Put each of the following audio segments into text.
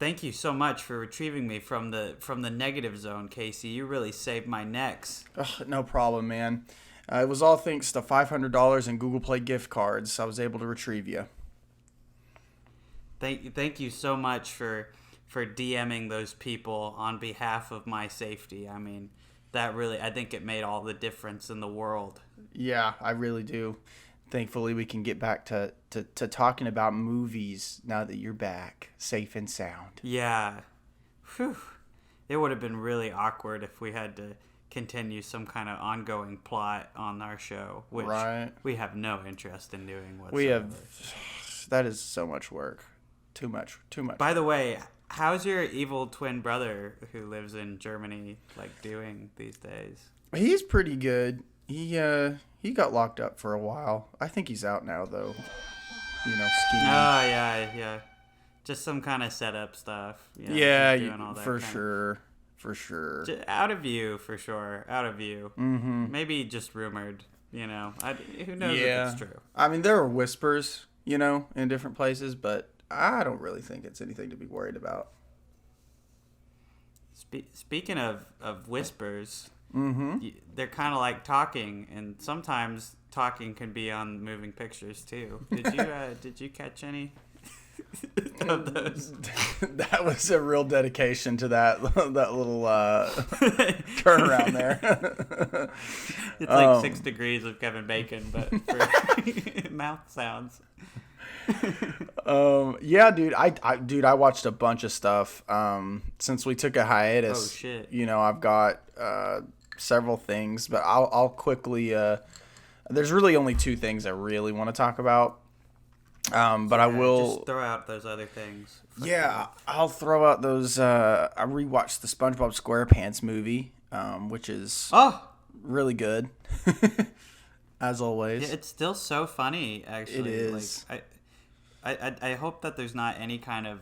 Thank you so much for retrieving me from the negative zone, Casey. You really saved my necks. Ugh, no problem, man. It was all thanks to $500 in Google Play gift cards. I was able to retrieve you. Thank you so much for DMing those people on behalf of my safety. I mean, I think it made all the difference in the world. Yeah, I really do. Thankfully, we can get back to talking about movies now that you're back, safe and sound. Yeah. Whew. It would have been really awkward if we had to continue some kind of ongoing plot on our show, which we have no interest in doing whatsoever. That is so much work. Too much. By the way, how's your evil twin brother who lives in Germany doing these days? He's pretty good. He got locked up for a while. I think he's out now, though. Skiing. Oh, yeah. Just some kind of setup stuff. Yeah, for sure. Out of view, for sure. Out of view. Mm-hmm. Maybe just rumored, who knows if it's true. I mean, there are whispers, in different places, but I don't really think it's anything to be worried about. Speaking of whispers... Mm-hmm. They're kind of like talking, and sometimes talking can be on moving pictures too. Did you catch any of those? That was a real dedication to that little turnaround there. It's like 6 degrees of Kevin Bacon, but for mouth sounds. Yeah, dude. I watched a bunch of stuff. Since we took a hiatus. Oh shit. I've got several things, but I'll quickly. There's really only 2 things I really want to talk about. But I will just throw out those other things. Yeah, I'll throw out those. I rewatched the SpongeBob SquarePants movie, which is really good, as always. Yeah, it's still so funny. Actually, it is. I hope that there's not any kind of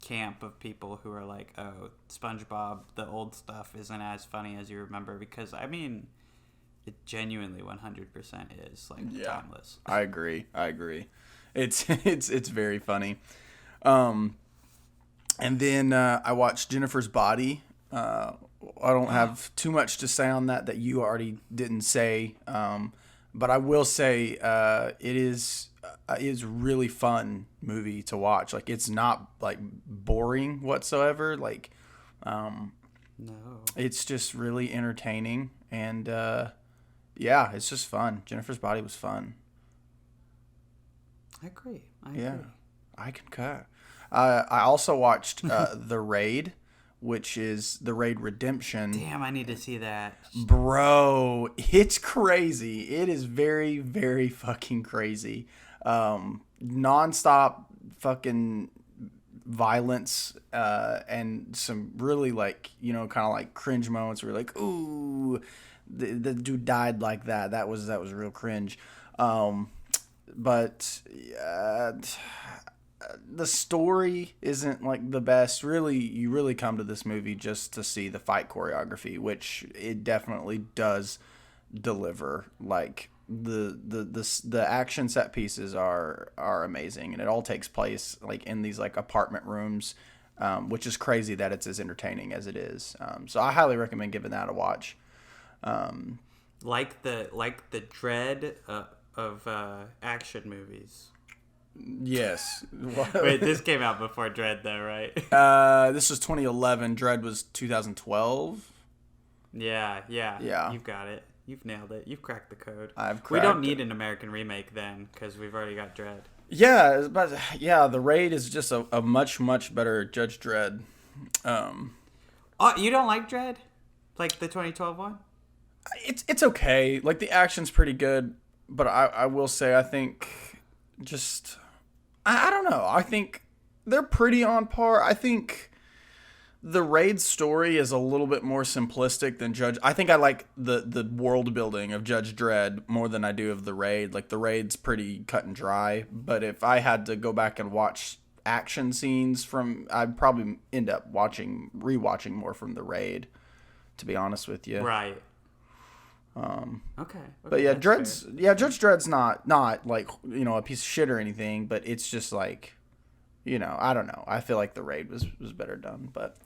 camp of people who are like, oh, SpongeBob, the old stuff isn't as funny as you remember, because I mean, it genuinely 100% is timeless. I agree. It's very funny. And then I watched Jennifer's Body. I don't have too much to say on that you already didn't say. But I will say it is a really fun movie to watch. It's not boring whatsoever. No. It's just really entertaining, and it's just fun. Jennifer's Body was fun. I agree. I concur. I also watched The Raid, which is The Raid Redemption. Damn, I need to see that. Bro, it's crazy. It is very, very fucking crazy. Non-stop fucking violence and some really kind of cringe moments where you're like, ooh, the dude died like that. That was real cringe. But the story isn't the best. Really, you really come to this movie just to see the fight choreography, which it definitely does deliver. The action set pieces are amazing, and it all takes place in these apartment rooms, which is crazy that it's as entertaining as it is. So I highly recommend giving that a watch. Like the dread of action movies. Yes. Wait, this came out before Dread, though, right? This was 2011. Dread was 2012. Yeah. You've got it. You've nailed it. You've cracked the code. We don't need an American remake then, because we've already got Dread. Yeah, but The Raid is just a much, much better Judge Dredd. Oh, you don't like Dread? Like the 2012 one? It's okay. The action's pretty good, but I will say I think just I don't know. I think they're pretty on par. I think the Raid story is a little bit more simplistic than Judge. I think I like the world building of Judge Dredd more than I do of the Raid. The Raid's pretty cut and dry, but if I had to go back and watch action scenes I'd probably end up rewatching more from the Raid, to be honest with you. Right. Okay. But yeah, Judge Dredd's not a piece of shit or anything, but it's just I don't know. I feel like The Raid was better done, but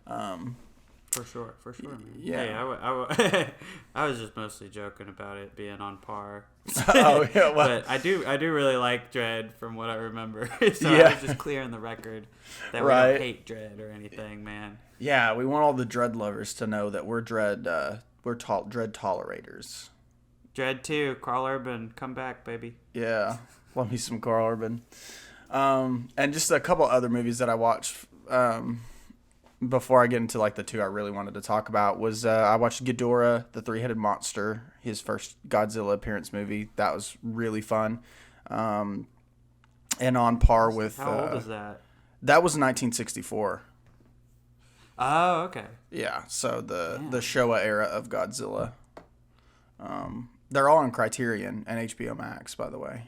For sure, man. Yeah. Hey, I was just mostly joking about it being on par. Oh yeah, well, But I do really like Dread from what I remember. So Yeah. I was just clearing the record that we Right. don't hate Dread or anything, man. yeah. We want all the Dread lovers to know that we're Dread Dread tolerators. Dread 2, Carl Urban, come back, baby. Yeah, love me some Carl Urban. And just a couple other movies that I watched before I get into like the two I really wanted to talk about was I watched Ghidorah, the Three-Headed Monster, his first Godzilla appearance movie. That was really fun. And on par with... How old is that? That was 1964. Oh, okay. Yeah, so the Showa era of Godzilla. They're all on Criterion and HBO Max, by the way,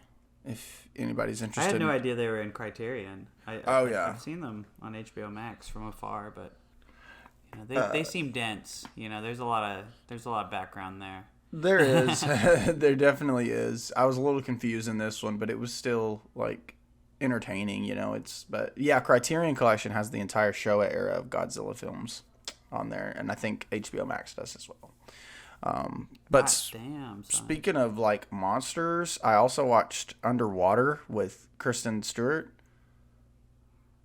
if anybody's I interested. had no idea they were in Criterion. Yeah. I've seen them on HBO Max from afar, but they seem dense. There's a lot of background there. There is. There definitely is. I was a little confused in this one, but it was still like entertaining, but yeah, Criterion Collection has the entire Showa era of Godzilla films on there, and I think HBO Max does as well. But damn, son. Speaking of like monsters, I also watched Underwater with Kristen Stewart.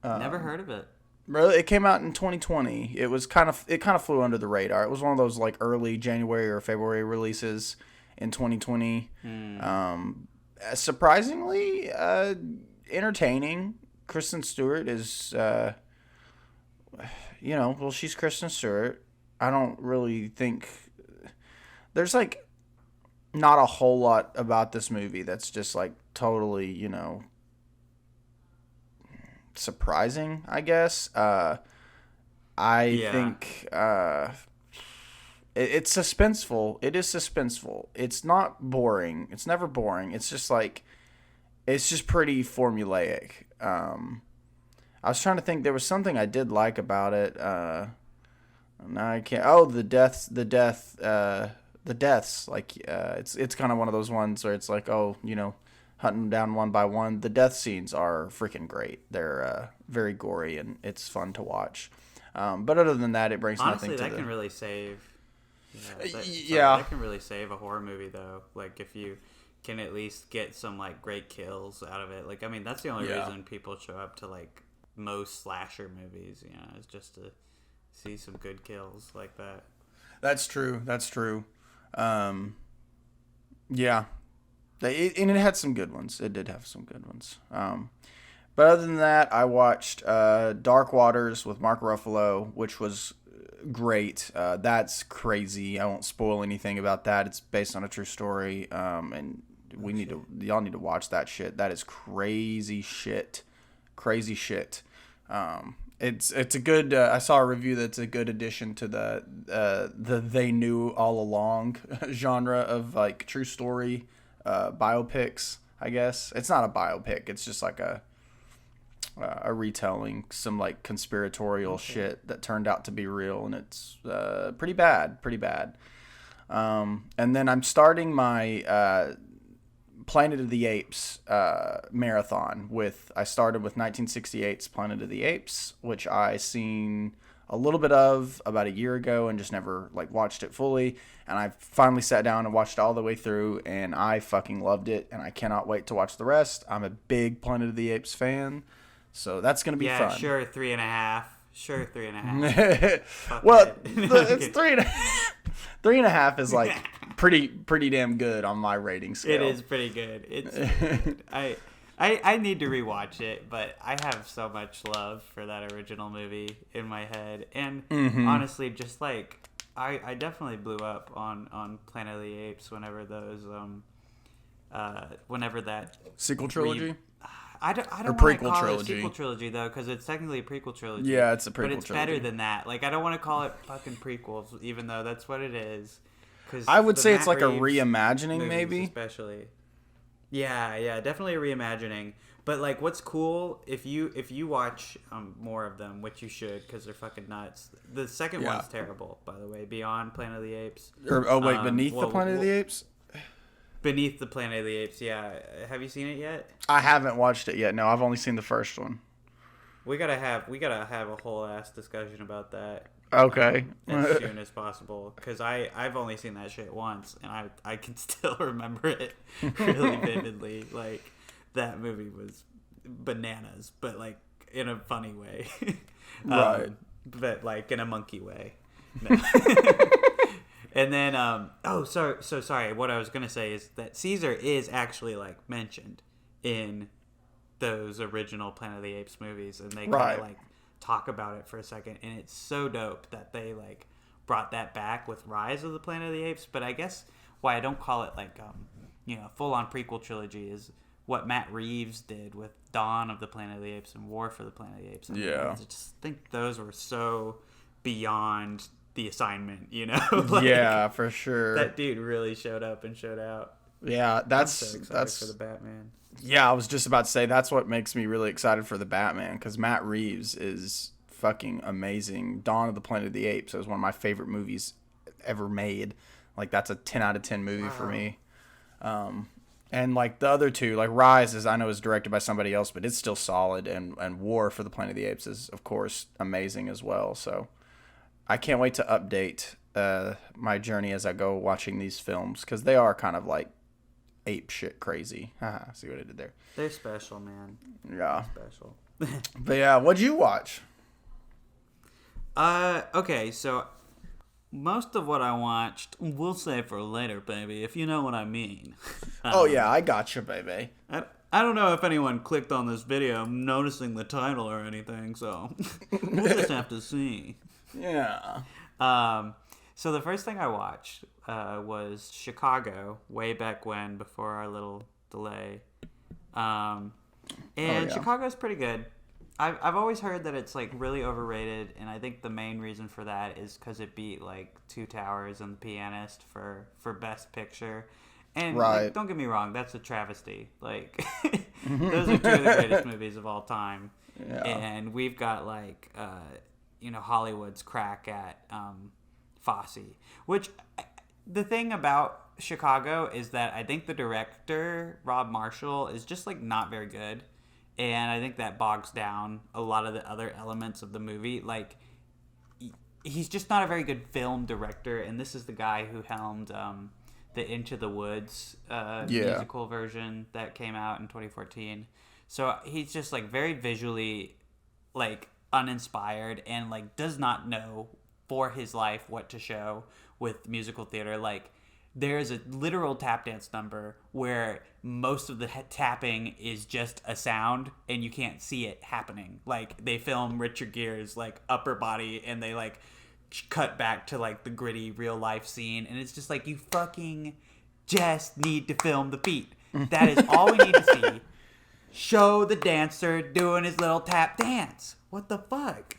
Never heard of it. Really, it came out in 2020. It kind of flew under the radar. It was one of those like early January or February releases in 2020. Surprisingly entertaining. Kristen Stewart is she's Kristen Stewart. I don't really think there's like not a whole lot about this movie that's just like totally, surprising, I guess. I think it's suspenseful. It is suspenseful. It's not boring. It's never boring. It's just pretty formulaic. I was trying to think. There was something I did like about it. Now I can't. Oh, the deaths. Like it's kind of one of those ones where it's like, hunting them down one by one. The death scenes are freaking great. They're very gory and it's fun to watch. But other than that, it brings Honestly, nothing to that can really save. Yeah. That can really save a horror movie though. Like if you can at least get some like great kills out of it. Like I mean, that's the only reason people show up to like most slasher movies. Is just to see some good kills like that. That's true. Yeah. And it had some good ones. It did have some good ones. But other than that, I watched Dark Waters with Mark Ruffalo, which was great. That's crazy. I won't spoil anything about that. It's based on a true story. And y'all need to watch that shit. That is crazy shit. Crazy shit. It's a good. I saw a review that's a good addition to the they knew all along genre of like true story biopics. I guess it's not a biopic. It's just like a retelling, some like conspiratorial shit that turned out to be real, and it's pretty bad. And then I'm starting my Planet of the Apes marathon I started with 1968's Planet of the Apes, which I seen a little bit of about a year ago and just never like watched it fully. And I finally sat down and watched it all the way through, and I fucking loved it, and I cannot wait to watch the rest. I'm a big Planet of the Apes fan, so that's gonna be fun. Yeah, sure, 3.5. Sure, 3.5. Well, it's 3.5. 3.5 is like pretty damn good on my rating scale. It is pretty good. It's I need to rewatch it, but I have so much love for that original movie in my head, and honestly, just like I definitely blew up on Planet of the Apes whenever those whenever that sequel trilogy. I don't want to prequel call trilogy. it a sequel trilogy though, because it's technically a prequel trilogy. Yeah, it's a prequel but it's trilogy. better than that. Like I don't want to call it fucking prequels, even though that's what it is. I would say it's like a Reeves reimagining, maybe. Especially. Yeah, definitely a reimagining. But like, what's cool if you watch more of them, which you should, because they're fucking nuts. The second one's terrible, by the way. Beyond Planet of the Apes. Beneath the Planet of the Apes. Beneath the Planet of the Apes. Yeah, have you seen it yet? I haven't watched it yet. No, I've only seen the first one. we gotta have a whole ass discussion about that. Okay. As soon as possible, because I've only seen that shit once, and I can still remember it really vividly. Like, that movie was bananas, but like in a funny way, Right. but like in a monkey way. No. And then so sorry. What I was gonna say is that Caesar is actually like mentioned in those original Planet of the Apes movies, and they kind Right. of like talk about it for a second, and it's so dope that they like brought that back with Rise of the Planet of the Apes. But I guess why I don't call it like full on prequel trilogy is what Matt Reeves did with Dawn of the Planet of the Apes and War for the Planet of the Apes. And Yeah. I just think those were so beyond the assignment, like, Yeah, for sure. that dude really showed up and showed out. Yeah, I'm so excited for the Batman. Yeah, I was just about to say that's what makes me really excited for the Batman, because Matt Reeves is fucking amazing. Dawn of the Planet of the Apes is one of my favorite movies ever made. Like, that's a 10 out of 10 movie for me. And like the other two, like Rise is, I know, is directed by somebody else, but it's still solid. And War for the Planet of the Apes is, of course, amazing as well. So I can't wait to update my journey as I go watching these films, because they are kind of like ape shit crazy. Haha, see what I did there? They're special, man. Yeah. Special. But yeah, what'd you watch? Okay, so most of what I watched, we'll save for later, baby, if you know what I mean. Oh yeah, I gotcha, baby. I don't know if anyone clicked on this video noticing the title or anything, so we'll just have to see. Yeah. So the first thing I watched was Chicago, way back when, before our little delay. And yeah. Chicago's pretty good. I've always heard that it's like really overrated, and I think the main reason for that is because it beat like Two Towers and The Pianist for Best Picture. And Right. like, don't get me wrong, that's a travesty. Like, those are two of the greatest movies of all time. Yeah. And we've got like Hollywood's crack at Fosse. Which, the thing about Chicago is that I think the director, Rob Marshall, is just like not very good. And I think that bogs down a lot of the other elements of the movie. Like, he's just not a very good film director. And this is the guy who helmed the Into the Woods musical version that came out in 2014. So he's just like very visually like uninspired, and like does not know for his life what to show with musical theater. Like, there's a literal tap dance number where most of the tapping is just a sound and you can't see it happening. Like, they film Richard Gere's like upper body and they like cut back to like the gritty real life scene, and it's just like, you fucking just need to film the feet. That is all we need to see. Show the dancer doing his little tap dance. What the fuck?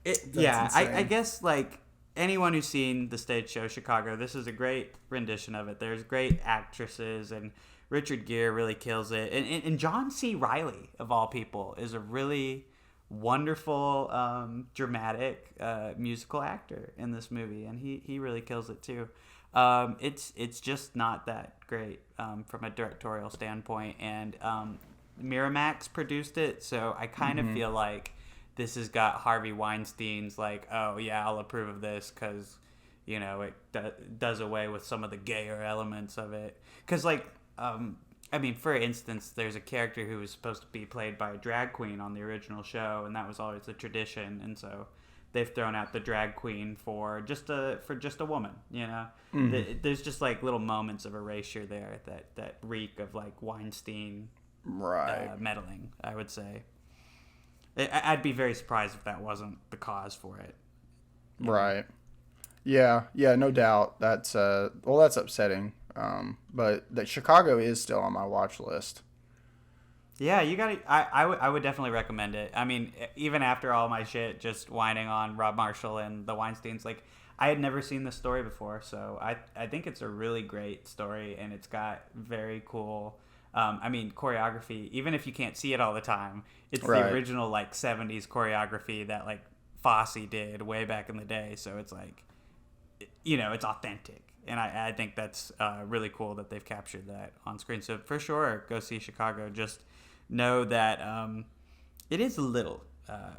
I guess like anyone who's seen the stage show Chicago, this is a great rendition of it. There's great actresses, and Richard Gere really kills it. And John C. Reilly, of all people, is a really wonderful, dramatic musical actor in this movie, and he really kills it too. It's just not that great from a directorial standpoint, and Miramax produced it, so I kind of feel like this has got Harvey Weinstein's like, oh yeah, I'll approve of this because it does away with some of the gayer elements of it. Because like for instance, there's a character who was supposed to be played by a drag queen on the original show, and that was always the tradition, and so they've thrown out the drag queen for just a woman. There's just like little moments of erasure there that reek of like Weinstein meddling, I would say. I'd be very surprised if that wasn't the cause for it. Right. Yeah, no doubt. That's that's upsetting. But that Chicago is still on my watch list. Yeah, you got to. I would definitely recommend it. I mean, even after all my shit, just whining on Rob Marshall and the Weinsteins, like, I had never seen this story before, so I think it's a really great story, and it's got very cool. Choreography. Even if you can't see it all the time, it's the original like 70s choreography that like Fosse did way back in the day. So it's like, it's authentic, and I think that's really cool that they've captured that on screen. So for sure, go see Chicago. Just know that it is a little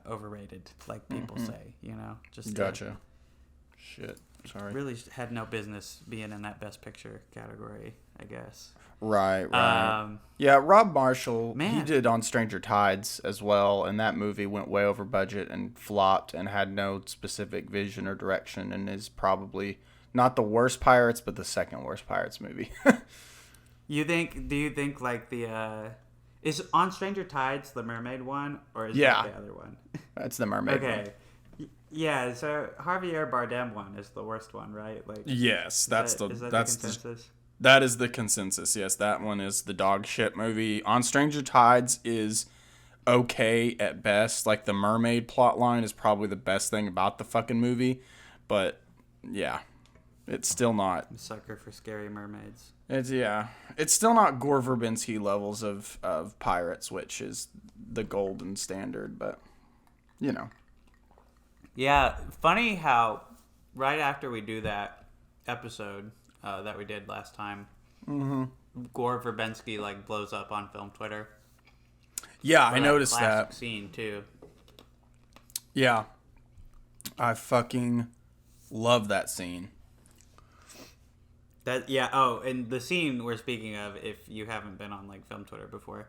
overrated, like people say. Just Gotcha. Shit. Sorry. really had no business being in that Best Picture category, I guess. Right. Um, Yeah, Rob Marshall, he Man. did On Stranger Tides as well, and that movie went way over budget and flopped and had no specific vision or direction, and is probably not the worst Pirates, but the second worst Pirates movie. Do you think like is On Stranger Tides the mermaid one, or is Yeah. that the other one? That's the mermaid one. Okay. Yeah, so Javier Bardem one is the worst one, right? Like, Yes, is that the consensus? that is the consensus. Yes, that one is the dog shit movie. On Stranger Tides is okay at best. Like, the mermaid plot line is probably the best thing about the fucking movie, but yeah, it's still not. I'm a sucker for scary mermaids. It's still not Gore Verbinski levels of Pirates, which is the golden standard, but you know. Yeah, funny how right after we do that episode that we did last time, Gore Verbinski like blows up on film Twitter. Yeah, For I noticed classic that. scene too. Yeah. I fucking love that scene. And the scene we're speaking of, if you haven't been on like film Twitter before,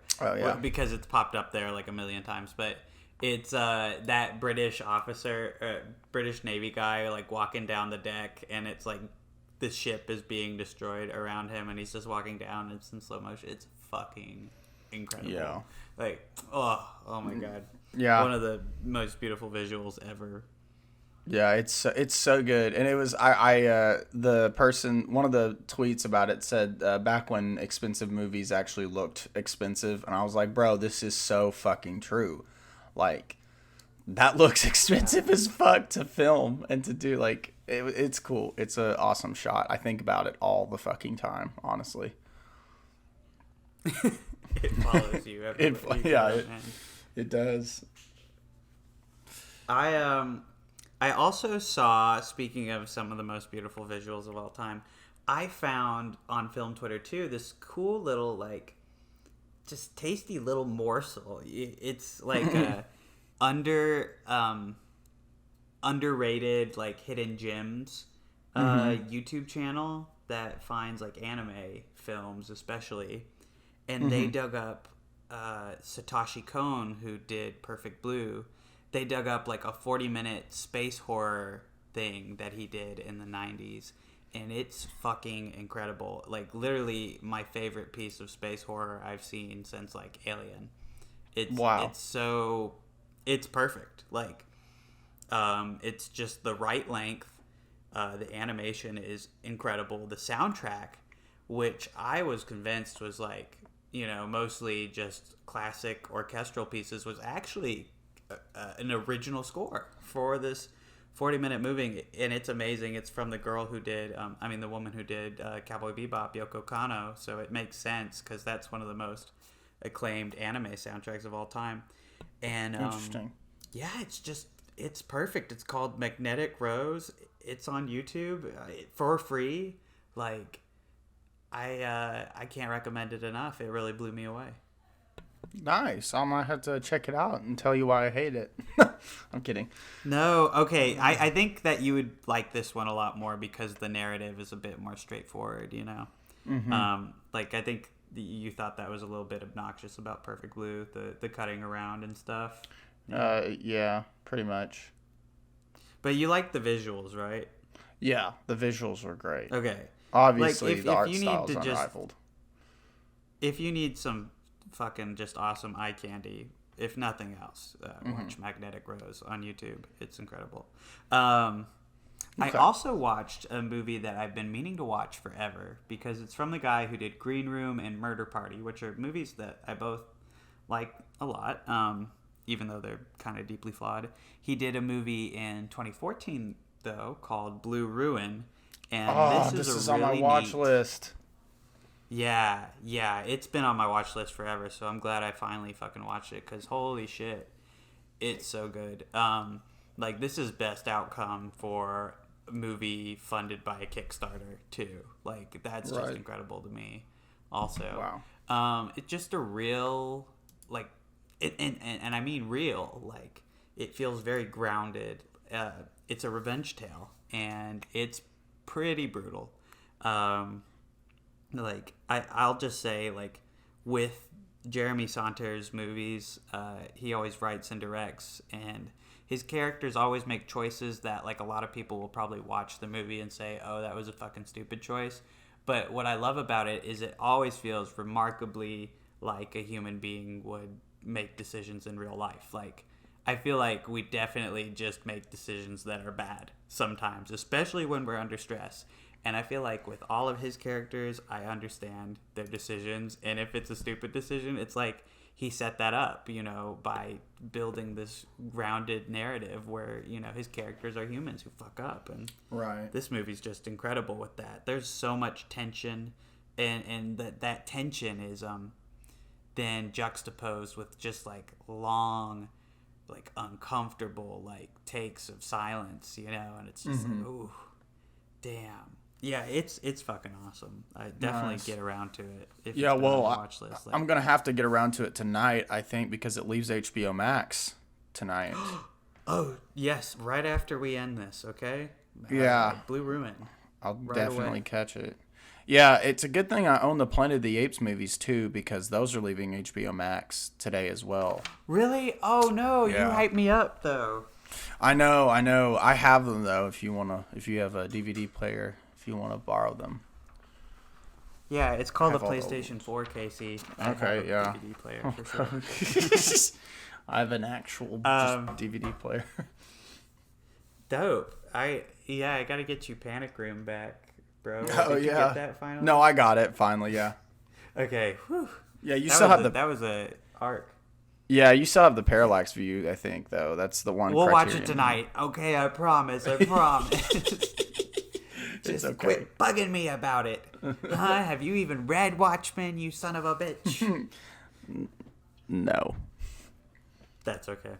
because it's popped up there like a million times, but it's that British officer, British Navy guy, like walking down the deck, and it's like the ship is being destroyed around him, and he's just walking down. It's in slow motion. It's fucking incredible. Yeah. Like, oh my god. Yeah. One of the most beautiful visuals ever. Yeah, it's so good, and it was the person, one of the tweets about it said back when expensive movies actually looked expensive, and I was like, bro, this is so fucking true. Like, that looks expensive as fuck to film and to do. Like, it's cool. It's an awesome shot. I think about it all the fucking time, honestly. It follows you. It does. I also saw, speaking of some of the most beautiful visuals of all time, I found on film Twitter too this cool little like just tasty little morsel. It's like a underrated like hidden gems YouTube channel that finds like anime films especially, and they dug up Satoshi Kon, who did Perfect Blue. They dug up like a 40-minute space horror thing that he did in the 90s, and it's fucking incredible. Like, literally my favorite piece of space horror I've seen since like Alien. It's perfect. Like, it's just the right length. The animation is incredible. The soundtrack, which I was convinced was like, mostly just classic orchestral pieces, was actually an original score for this 40-minute movie, and it's amazing. It's from the girl who did, the woman who did Cowboy Bebop, Yoko Kanno, so it makes sense because that's one of the most acclaimed anime soundtracks of all time. And Interesting. Yeah, it's perfect. It's called Magnetic Rose. It's on YouTube for free. Like, I can't recommend it enough. It really blew me away. Nice. I might have to check it out and tell you why I hate it. I'm kidding. No, okay. I think that you would like this one a lot more because the narrative is a bit more straightforward, Like, I think you thought that was a little bit obnoxious about Perfect Blue, the cutting around and stuff. Yeah, pretty much. But you like the visuals, right? Yeah, the visuals were great. Okay. Obviously, like, the art style is unrivaled. If you need some fucking just awesome eye candy, if nothing else, watch Magnetic Rose on YouTube. It's incredible. I also watched a movie that I've been meaning to watch forever because it's from the guy who did Green Room and Murder Party, which are movies that I both like a lot, even though they're kind of deeply flawed. He did a movie in 2014 though called Blue Ruin, and this is on my watch list. Yeah, it's been on my watch list forever, so I'm glad I finally fucking watched it, because holy shit, it's so good. Like, this is best outcome for a movie funded by a Kickstarter, too. Like, that's just incredible to me, also. Wow. It's just a real like and I mean real. Like it feels very grounded. It's a revenge tale, and it's pretty brutal. Like I'll just say, like, with Jeremy Saunders movies, he always writes and directs, and his characters always make choices that, like, a lot of people will probably watch the movie and say, oh, that was a fucking stupid choice. But what I love about it is it always feels remarkably like a human being would make decisions in real life. Like, I feel like we definitely just make decisions that are bad sometimes, especially when we're under stress. And I feel like with all of his characters, I understand their decisions. And if it's a stupid decision, it's like he set that up, you know, by building this grounded narrative where, you know, his characters are humans who fuck up. And Right. this movie's just incredible with that. There's so much tension, and that tension is then juxtaposed with just, like, long, like, uncomfortable, like, takes of silence, you know, and it's just like, ooh, damn. Yeah, it's fucking awesome. I definitely Nice. get around to it. If Yeah, it's been on well, your watch list. I'm going to have to get around to it tonight, I think, because it leaves HBO Max tonight. Oh, yes, right after we end this, okay? Yeah. Blue Ruin. I'll Right definitely away. catch it. Yeah, it's a good thing I own the Planet of the Apes movies, too, because those are leaving HBO Max today as well. Really? Oh, no, Yeah. you hyped me up, though. I know. I have them, though, if you have a DVD player, if you want to borrow them. Yeah, it's called the Have all the PlayStation 4, Casey. I have Okay, a yeah. DVD player, for sure. I have an actual DVD player. Dope. I gotta get you Panic Room back, bro. Oh, Did you yeah. get that finally? No, I got it finally, yeah. Okay. Whew. Yeah, you That still was have that was a arc. Yeah, you still have the parallax view, I think, though. That's the one We'll watch it criterion. tonight. Okay, I promise. I promise. Just okay. quit bugging me about it. Huh? Have you even read Watchmen, you son of a bitch? No. That's okay.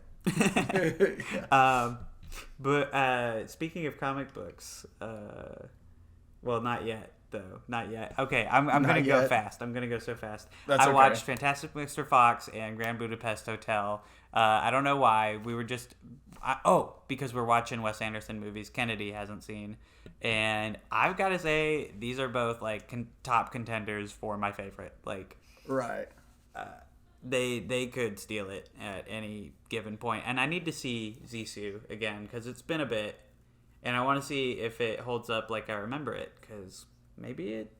But speaking of comic books, well, not yet, though. Not yet. Okay, I'm going to go yet. fast. I'm going to go so fast. That's I okay. watched Fantastic Mr. Fox and Grand Budapest Hotel. I don't know why. We were just... because we're watching Wes Anderson movies Kennedy hasn't seen. And I've got to say, these are both, like, top contenders for my favorite. Like... Right. They could steal it at any given point. And I need to see Zissou again because it's been a bit, and I want to see if it holds up like I remember it. Because maybe it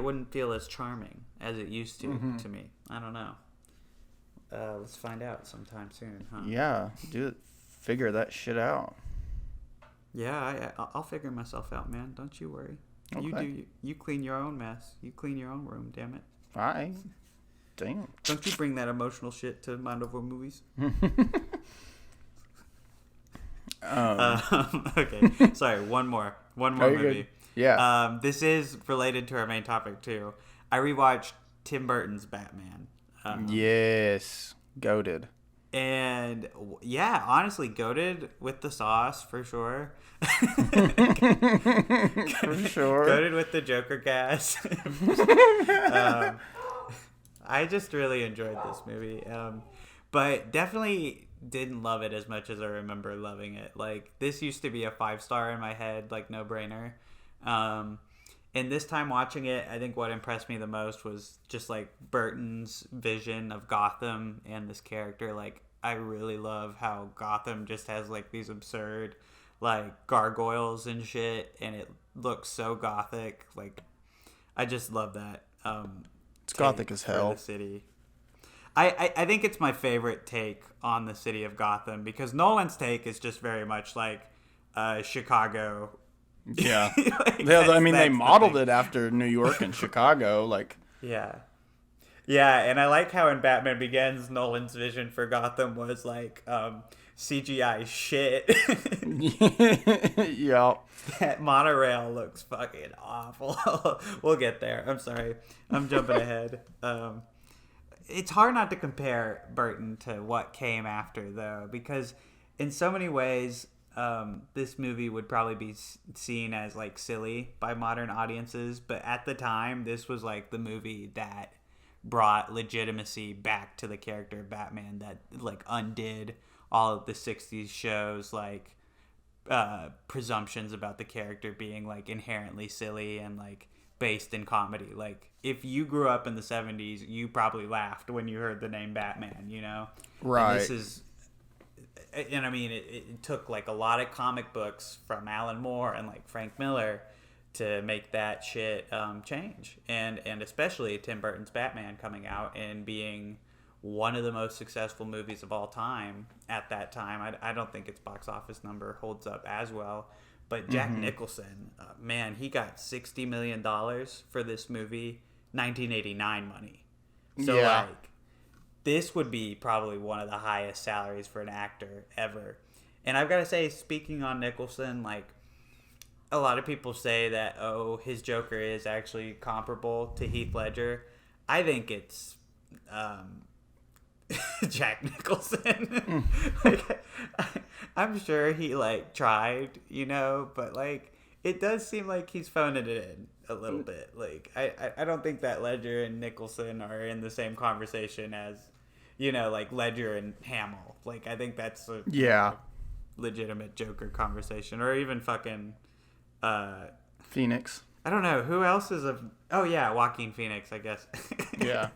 wouldn't feel as charming as it used to me. I don't know. Let's find out sometime soon, huh? Yeah, figure that shit out. Yeah, I'll figure myself out, man. Don't you worry. Okay. You clean your own mess. You clean your own room, damn it. Alright. Damn. Don't you bring that emotional shit to Mind Over Movies. Okay, sorry. One more movie. Good. Yeah. This is related to our main topic too. I rewatched Tim Burton's Batman. Yes. Goated. And yeah, honestly, goated with the sauce for sure. For sure. Goated with the Joker gas. I just really enjoyed this movie, but definitely didn't love it as much as I remember loving it. Like, this used to be a 5-star in my head, like, no brainer. And this time watching it, I think what impressed me the most was just, like, Burton's vision of Gotham and this character. Like, I really love how Gotham just has, like, these absurd, like, gargoyles and shit, and it looks so gothic. Like, I just love that. It's gothic as hell. The city. I think it's my favorite take on the city of Gotham because Nolan's take is just very much like Chicago. Yeah. Like, they modeled it after New York and Chicago. Like. Yeah. Yeah, and I like how in Batman Begins, Nolan's vision for Gotham was like CGI shit. Yeah. That monorail looks fucking awful. We'll get there. I'm sorry. I'm jumping ahead. It's hard not to compare Burton to what came after, though, because in so many ways, this movie would probably be seen as, like, silly by modern audiences. But at the time, this was, like, the movie that brought legitimacy back to the character of Batman, that like undid all of the 60s shows like presumptions about the character being like inherently silly and like based in comedy. Like if you grew up in the 70s, you probably laughed when you heard the name Batman, you know? Right. And this is, and I mean, it took like a lot of comic books from Alan Moore and like Frank Miller to make that shit change. And especially Tim Burton's Batman coming out and being one of the most successful movies of all time at that time. I don't think its box office number holds up as well. But Jack Nicholson, man, he got $60 million for this movie, 1989 money. So, like, this would be probably one of the highest salaries for an actor ever. And I've got to say, speaking on Nicholson, like, a lot of people say that, oh, his Joker is actually comparable to Heath Ledger. I think it's Jack Nicholson. Like, I'm sure he like tried, you know, but like it does seem like he's phoning it in a little bit. Like I don't think that Ledger and Nicholson are in the same conversation as, you know, like Ledger and Hamill. Like I think that's a legitimate Joker conversation, or even fucking Phoenix. I don't know who else is Joaquin Phoenix, I guess. Yeah.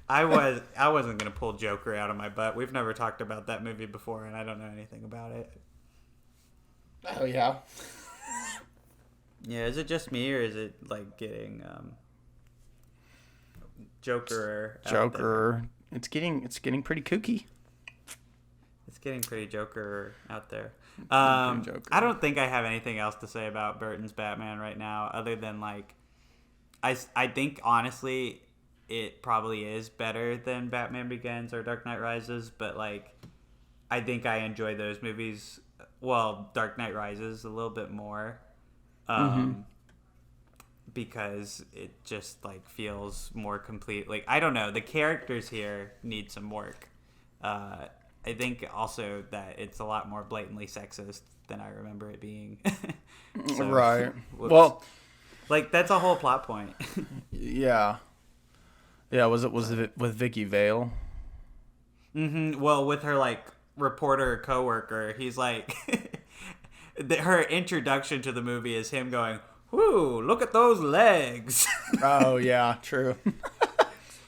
I wasn't gonna pull Joker out of my butt. We've never talked about that movie before, and I don't know anything about it. Oh yeah. Yeah, is it just me, or is it like getting Joker? Joker. It's getting pretty kooky. It's getting pretty Joker out there. I don't think I have anything else to say about Burton's Batman right now, other than like, I think honestly, it probably is better than Batman Begins or Dark Knight Rises, but like I think I enjoy those movies, well, Dark Knight Rises a little bit more, because it just like feels more complete. Like I don't know, the characters here need some work. I think also that it's a lot more blatantly sexist than I remember it being. So, right. Whoops. Well, like that's a whole plot point. Yeah. Yeah, was it with Vicky Vale? Well, with her like reporter coworker, he's like her introduction to the movie is him going, "Whoo, look at those legs." Oh yeah, true.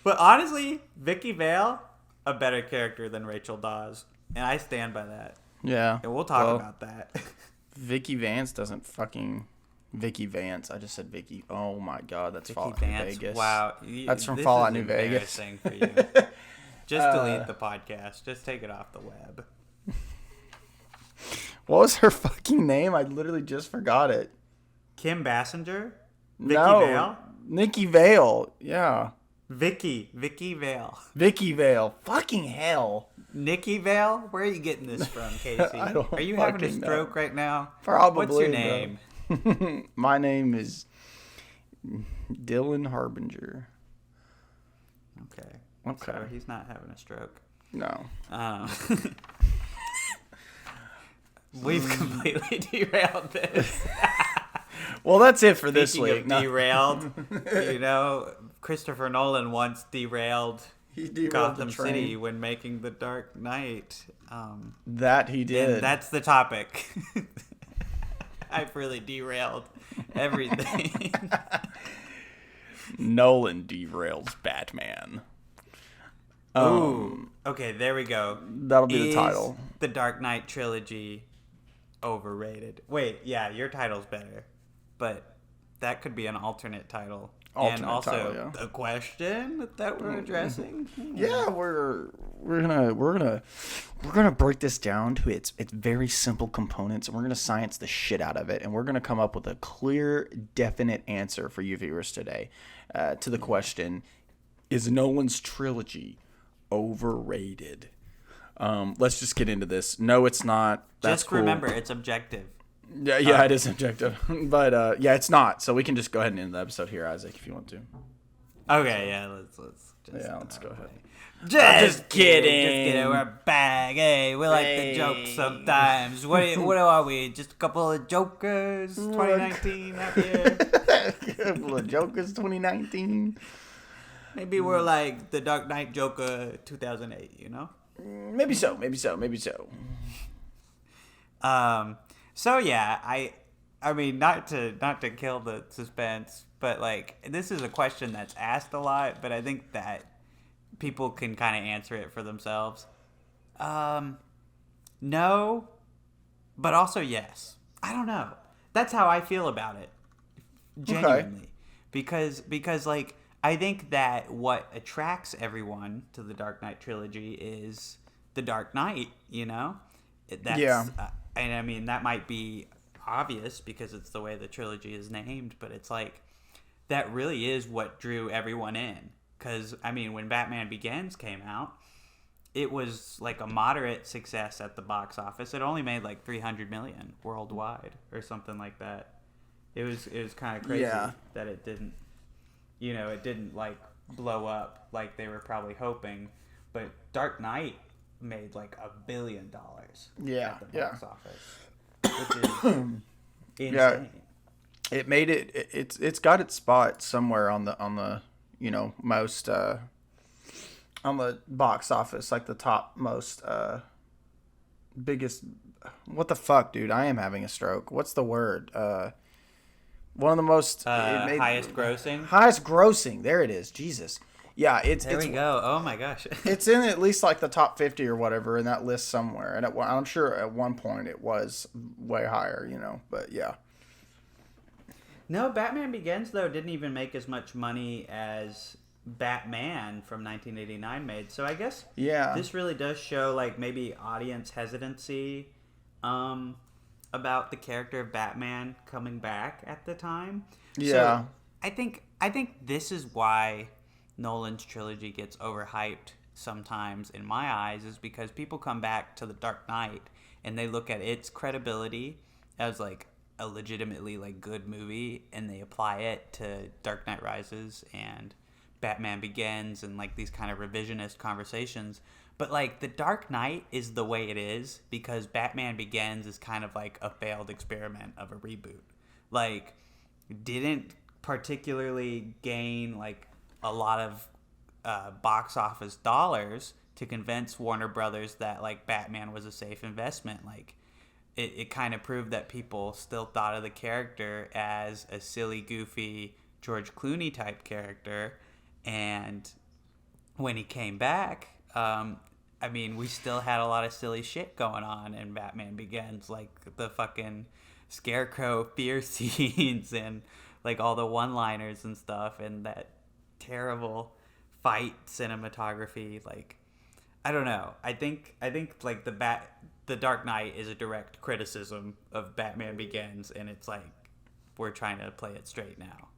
But honestly, Vicky Vale, a better character than Rachel Dawes, and I stand by that. Yeah. And we'll talk about that. Vicky Vance doesn't fucking Vicky Vance. I just said Vicky. Oh my god, that's Vicky Fallout Vance. New Vegas. Wow. That's from Fallout New Vegas. For you. Just delete the podcast. Just take it off the web. What was her fucking name? I literally just forgot it. Kim Basinger? Vicky No, Vale? Nikki Vale. Yeah. Vicky Vale. Vicky Vale. Fucking hell. Nikki Vale? Where are you getting this from, Casey? I don't Are you having a fucking stroke right now? Probably. What's your name? My name is Dylan Harbinger. Okay. Okay. So he's not having a stroke. No. We've completely derailed this. Well, that's it for this Speaking week. of No. derailed, you know, Christopher Nolan once derailed Gotham the train. City when making The Dark Knight. That he did. And that's the topic. I've really derailed everything. Nolan derails Batman. Ooh. Okay, there we go. That'll be the title. The Dark Knight trilogy overrated? Wait, yeah, your title's better. But that could be an alternate title. And also the question that we're addressing. Yeah, we're gonna break this down to its very simple components, and we're gonna science the shit out of it, and we're gonna come up with a clear, definite answer for you viewers today to the question: is Nolan's trilogy overrated? Let's just get into this. No, it's not. That's just cool. remember, it's objective. Yeah, it is objective, but yeah, it's not. So we can just go ahead and end the episode here, Isaac, if you want to. Okay, yeah, let's let's go ahead. Just kidding. We're back. Hey, we like the jokes sometimes. What are we? Just a couple of jokers. 2019 out here. A couple of jokers. 2019. Maybe we're like the Dark Knight Joker 2008, you know? Maybe so. So yeah, I mean, not to kill the suspense, but like this is a question that's asked a lot, but I think that people can kind of answer it for themselves. No, but also yes. I don't know. That's how I feel about it. Genuinely. Okay. Because like I think that what attracts everyone to the Dark Knight trilogy is the Dark Knight, you know? And I mean, that might be obvious because it's the way the trilogy is named, but it's like that really is what drew everyone in. Because, I mean, when Batman Begins came out, it was like a moderate success at the box office. It only made like $300 million worldwide or something like that. It was kind of crazy that it didn't like blow up like they were probably hoping. But Dark Knight made like $1 billion at the box office, which is insane. Yeah, it made it. It's got its spot somewhere on the most on the box office, like the top most biggest. What the fuck, dude? I am having a stroke. What's the word? One of the most highest grossing. Highest grossing. There it is. Jesus. Yeah, there we go. Oh my gosh. It's in at least like the top 50 or whatever in that list somewhere, and I'm sure at one point it was way higher, But yeah. No, Batman Begins though didn't even make as much money as Batman from 1989 made. So I guess this really does show like maybe audience hesitancy about the character of Batman coming back at the time. Yeah. So I think this is why Nolan's trilogy gets overhyped sometimes in my eyes, is because people come back to The Dark Knight and they look at its credibility as like a legitimately like good movie, and they apply it to Dark Knight Rises and Batman Begins and like these kind of revisionist conversations. But like The Dark Knight is the way it is because Batman Begins is kind of like a failed experiment of a reboot. Like didn't particularly gain like a lot of box office dollars to convince Warner Brothers that like Batman was a safe investment. Like it kind of proved that people still thought of the character as a silly, goofy George Clooney type character. And when he came back, I mean, we still had a lot of silly shit going on in Batman Begins, like the fucking Scarecrow fear scenes and like all the one-liners and stuff, and that terrible fight cinematography. Like, I don't know. I think like the Dark Knight is a direct criticism of Batman Begins, and it's like we're trying to play it straight now.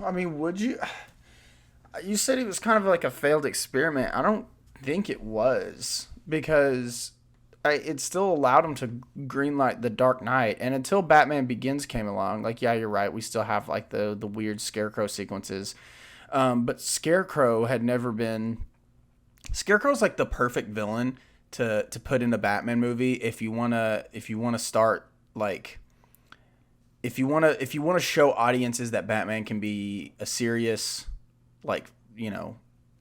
I mean, would you? You said it was kind of like a failed experiment. I don't think it was, because it still allowed him to greenlight The Dark Knight. And until Batman Begins came along, like, yeah, you're right, we still have like the weird Scarecrow sequences. But Scarecrow had never been... Scarecrow's like the perfect villain to put in a Batman movie if you wanna start like... If you wanna show audiences that Batman can be a serious, like,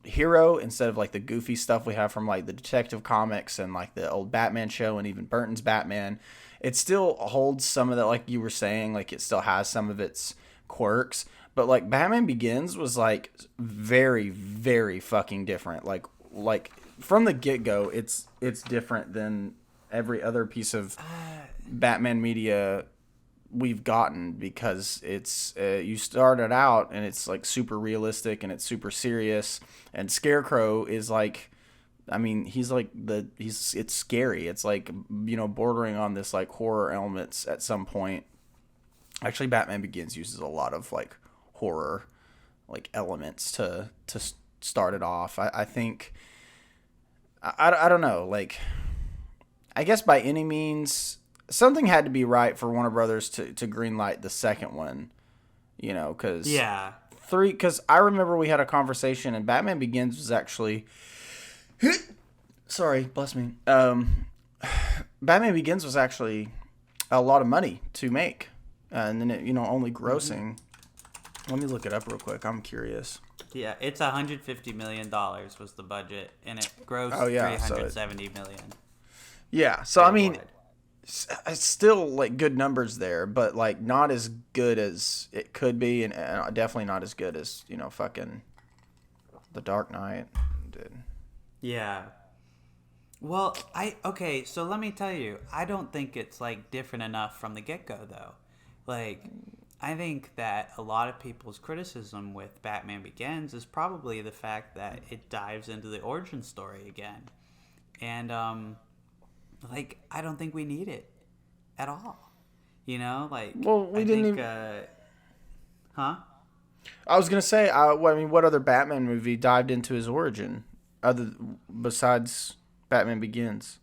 hero instead of like the goofy stuff we have from like the Detective Comics and like the old Batman show and even Burton's Batman, it still holds some of that, like you were saying, like it still has some of its quirks, but like Batman Begins was like very, very fucking different. Like from the get-go, it's different than every other piece of Batman media we've gotten, because it's you started out and it's like super realistic and it's super serious, and Scarecrow is like, I mean, it's scary. It's like, bordering on this like horror elements at some point. Actually, Batman Begins uses a lot of like horror like elements to start it off. I think I don't know, like, I guess by any means something had to be right for Warner Brothers to greenlight the second one, because because I remember we had a conversation, and Batman Begins was actually, sorry, bless me. Batman Begins was actually a lot of money to make, and then it, only grossing. Let me look it up real quick. I'm curious. Yeah, it's $150 million was the budget, and it grossed Oh yeah, 370 million yeah. So I mean, worldwide. it's still like good numbers there, but like not as good as it could be, and definitely not as good as fucking The Dark Knight did. Yeah. Well, okay, so let me tell you, I don't think it's like different enough from the get-go though. Like, I think that a lot of people's criticism with Batman Begins is probably the fact that it dives into the origin story again. And like, I don't think we need it at all. Like, Well, we I didn't think even. huh? I was gonna say, I mean, what other Batman movie dived into his origin, other besides Batman Begins?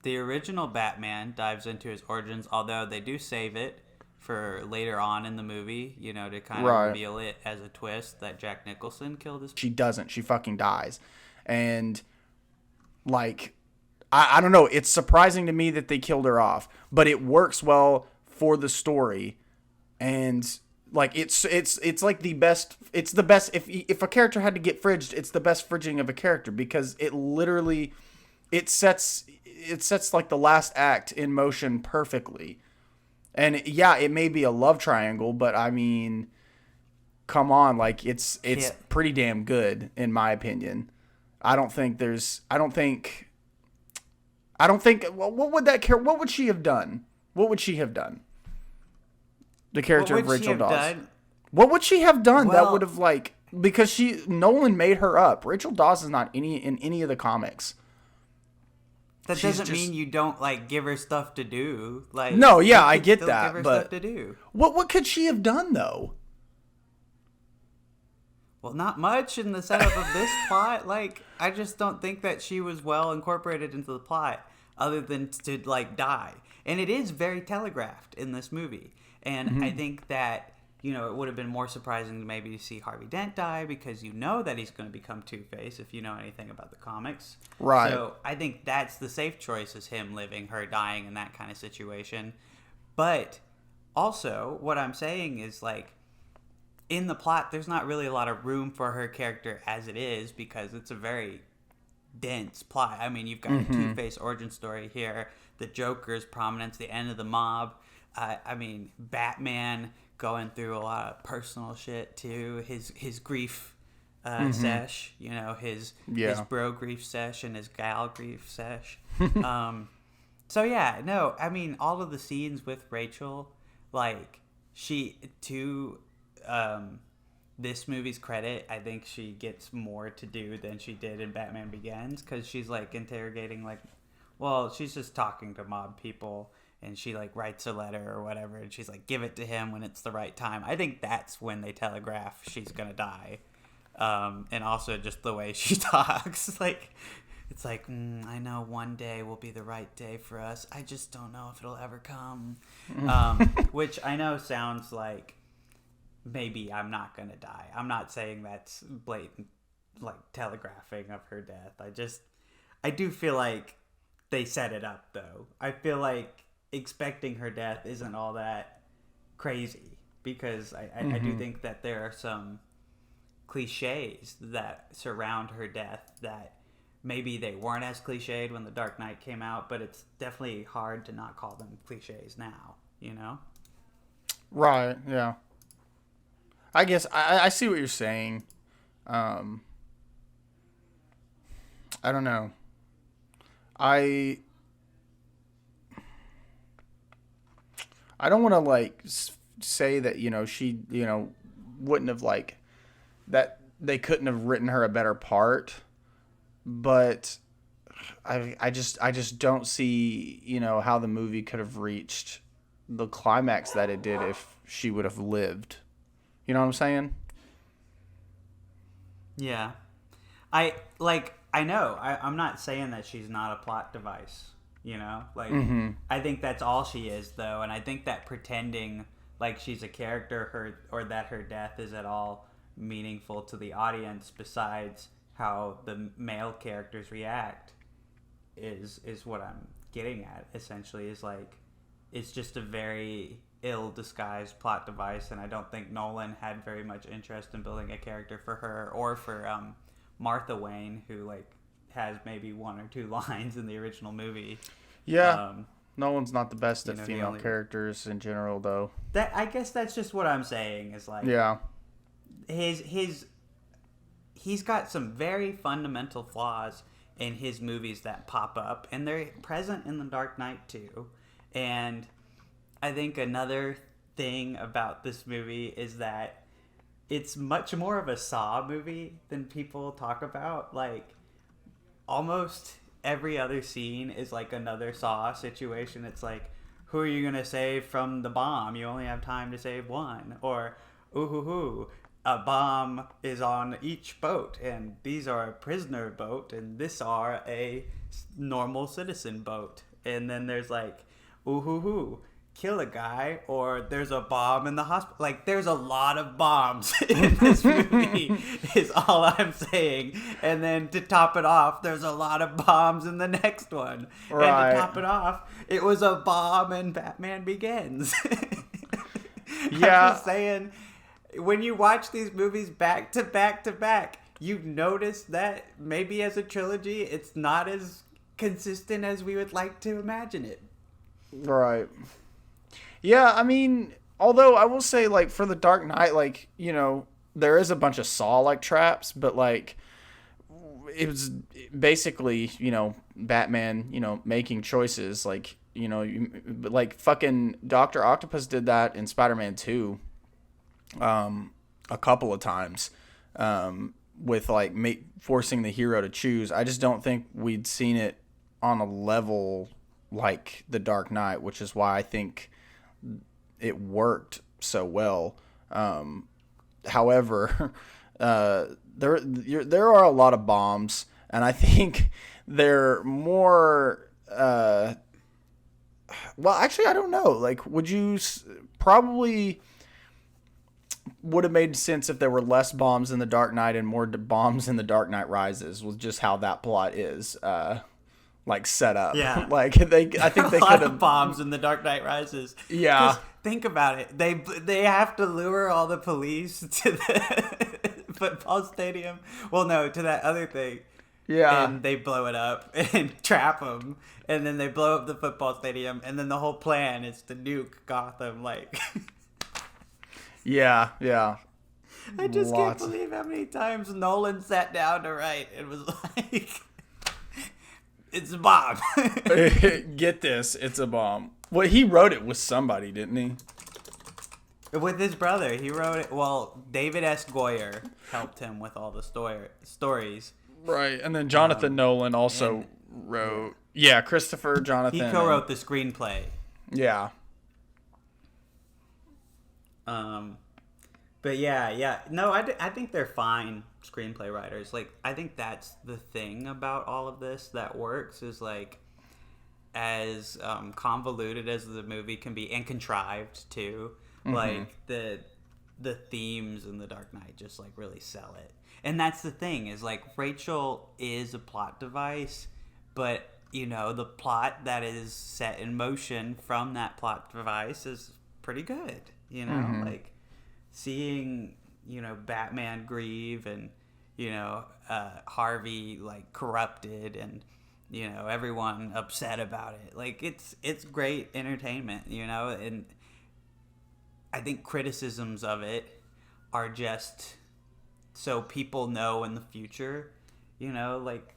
The original Batman dives into his origins, although they do save it for later on in the movie, to kind of Right. reveal it as a twist that Jack Nicholson killed his. She doesn't. She fucking dies, and like, I don't know. It's surprising to me that they killed her off, but it works well for the story, and like it's like the best. It's the best. If a character had to get fridged, it's the best fridging of a character because it literally it sets like the last act in motion perfectly. And yeah, it may be a love triangle, but I mean, come on, like it's Yeah. pretty damn good in my opinion. I don't think. Well, what would she have done? What would she have done? The character What of would she Rachel have Dawes. done? What would she have done that Well, would have like because Nolan made her up. Rachel Dawes is not in any of the comics. that she's doesn't just- mean you don't like give her stuff to do. Like, No, yeah, you I can get still that, give her but stuff to do. what could she have done though? Well, not much in the setup of this plot. Like, I just don't think that she was well incorporated into the plot, other than to like die. And it is very telegraphed in this movie. And I think that it would have been more surprising maybe to see Harvey Dent die because you know that he's going to become Two-Face if you know anything about the comics. Right. So I think that's the safe choice is him living, her dying in that kind of situation. But also, what I'm saying is like, in the plot, there's not really a lot of room for her character as it is because it's a very dense plot. I mean, you've got a Two-Face origin story here, the Joker's prominence, the end of the mob. I mean, Batman going through a lot of personal shit too. His grief sesh, his bro grief sesh and his gal grief sesh. So yeah, no, I mean, all of the scenes with Rachel, like this movie's credit, I think she gets more to do than she did in Batman Begins because she's like interrogating she's just talking to mob people and she like writes a letter or whatever and she's like give it to him when it's the right time. I think that's when they telegraph she's gonna die, and also just the way she talks, like it's like I know one day will be the right day for us. I just don't know if it'll ever come, which I know sounds like maybe I'm not going to die. I'm not saying that's blatant, like, telegraphing of her death. I do feel like they set it up, though. I feel like expecting her death isn't all that crazy because I do think that there are some cliches that surround her death that maybe they weren't as cliched when The Dark Knight came out, but it's definitely hard to not call them cliches now, Right, yeah. I guess I see what you're saying. I don't know. I don't want to like say that she wouldn't have like that they couldn't have written her a better part, but I just don't see how the movie could have reached the climax that it did if she would have lived. You know what I'm saying? Yeah. I know. I'm not saying that she's not a plot device, I think that's all she is, though, and I think that pretending like she's a character or that her death is at all meaningful to the audience besides how the male characters react is what I'm getting at, essentially, is like it's just a very ill-disguised plot device, and I don't think Nolan had very much interest in building a character for her or for Martha Wayne, who like has maybe one or two lines in the original movie. Yeah, Nolan's not the best at female only... characters in general, though. That I guess that's just what I'm saying is like he's got some very fundamental flaws in his movies that pop up, and they're present in The Dark Knight too. And I think another thing about this movie is that it's much more of a Saw movie than people talk about. Like, almost every other scene is like another Saw situation. It's like, who are you going to save from the bomb? You only have time to save one. Or, ooh, a bomb is on each boat, and these are a prisoner boat, and this are a normal citizen boat. And then there's like, ooh, kill a guy, or there's a bomb in the hospital. Like, there's a lot of bombs in this movie is all I'm saying. And then to top it off, there's a lot of bombs in the next one. Right. And to top it off, it was a bomb in Batman Begins. Yeah. I'm just saying, when you watch these movies back to back to back, you notice that maybe as a trilogy, it's not as consistent as we would like to imagine it. Right. Yeah, I mean, although I will say, like, for The Dark Knight, like, you know, there is a bunch of Saw-like traps, but, like, it was basically, you know, Batman, you know, making choices. Like, you know, like, fucking Dr. Octopus did that in Spider-Man 2 a couple of times with, like, forcing the hero to choose. I just don't think we'd seen it on a level like The Dark Knight, which is why I think it worked so well. However, there are a lot of bombs, and I think they're more. Well, actually, I don't know. Like, would you probably would have made sense if there were less bombs in The Dark Knight and more bombs in The Dark Knight Rises, with just how that plot is. Like, set up. Yeah. Like, I think they could have bombs in The Dark Knight Rises. Yeah. Think about it. They have to lure all the police to the football stadium. Well, no, to that other thing. Yeah. And they blow it up and trap them. And then they blow up the football stadium. And then the whole plan is to nuke Gotham. Like. Yeah. I just can't believe how many times Nolan sat down to write. It was like, it's a bomb. Get this, it's a bomb. Well, he wrote it with somebody, didn't he? With his brother. He wrote it. Well, David S. Goyer helped him with all the stories. Right, and then Jonathan Nolan also wrote. Yeah, Christopher Jonathan. He co-wrote the screenplay. Yeah. But yeah. No, I think they're fine screenplay writers. Like, I think that's the thing about all of this that works is, like, as convoluted as the movie can be, and contrived too, like, the themes in The Dark Knight just, like, really sell it. And that's the thing is, like, Rachel is a plot device, but, you know, the plot that is set in motion from that plot device is pretty good, you know? Like, seeing, you know, Batman grieve and, you know, Harvey, like, corrupted and, you know, everyone upset about it. Like, it's great entertainment, you know? And I think criticisms of it are just so people know in the future, you know, like,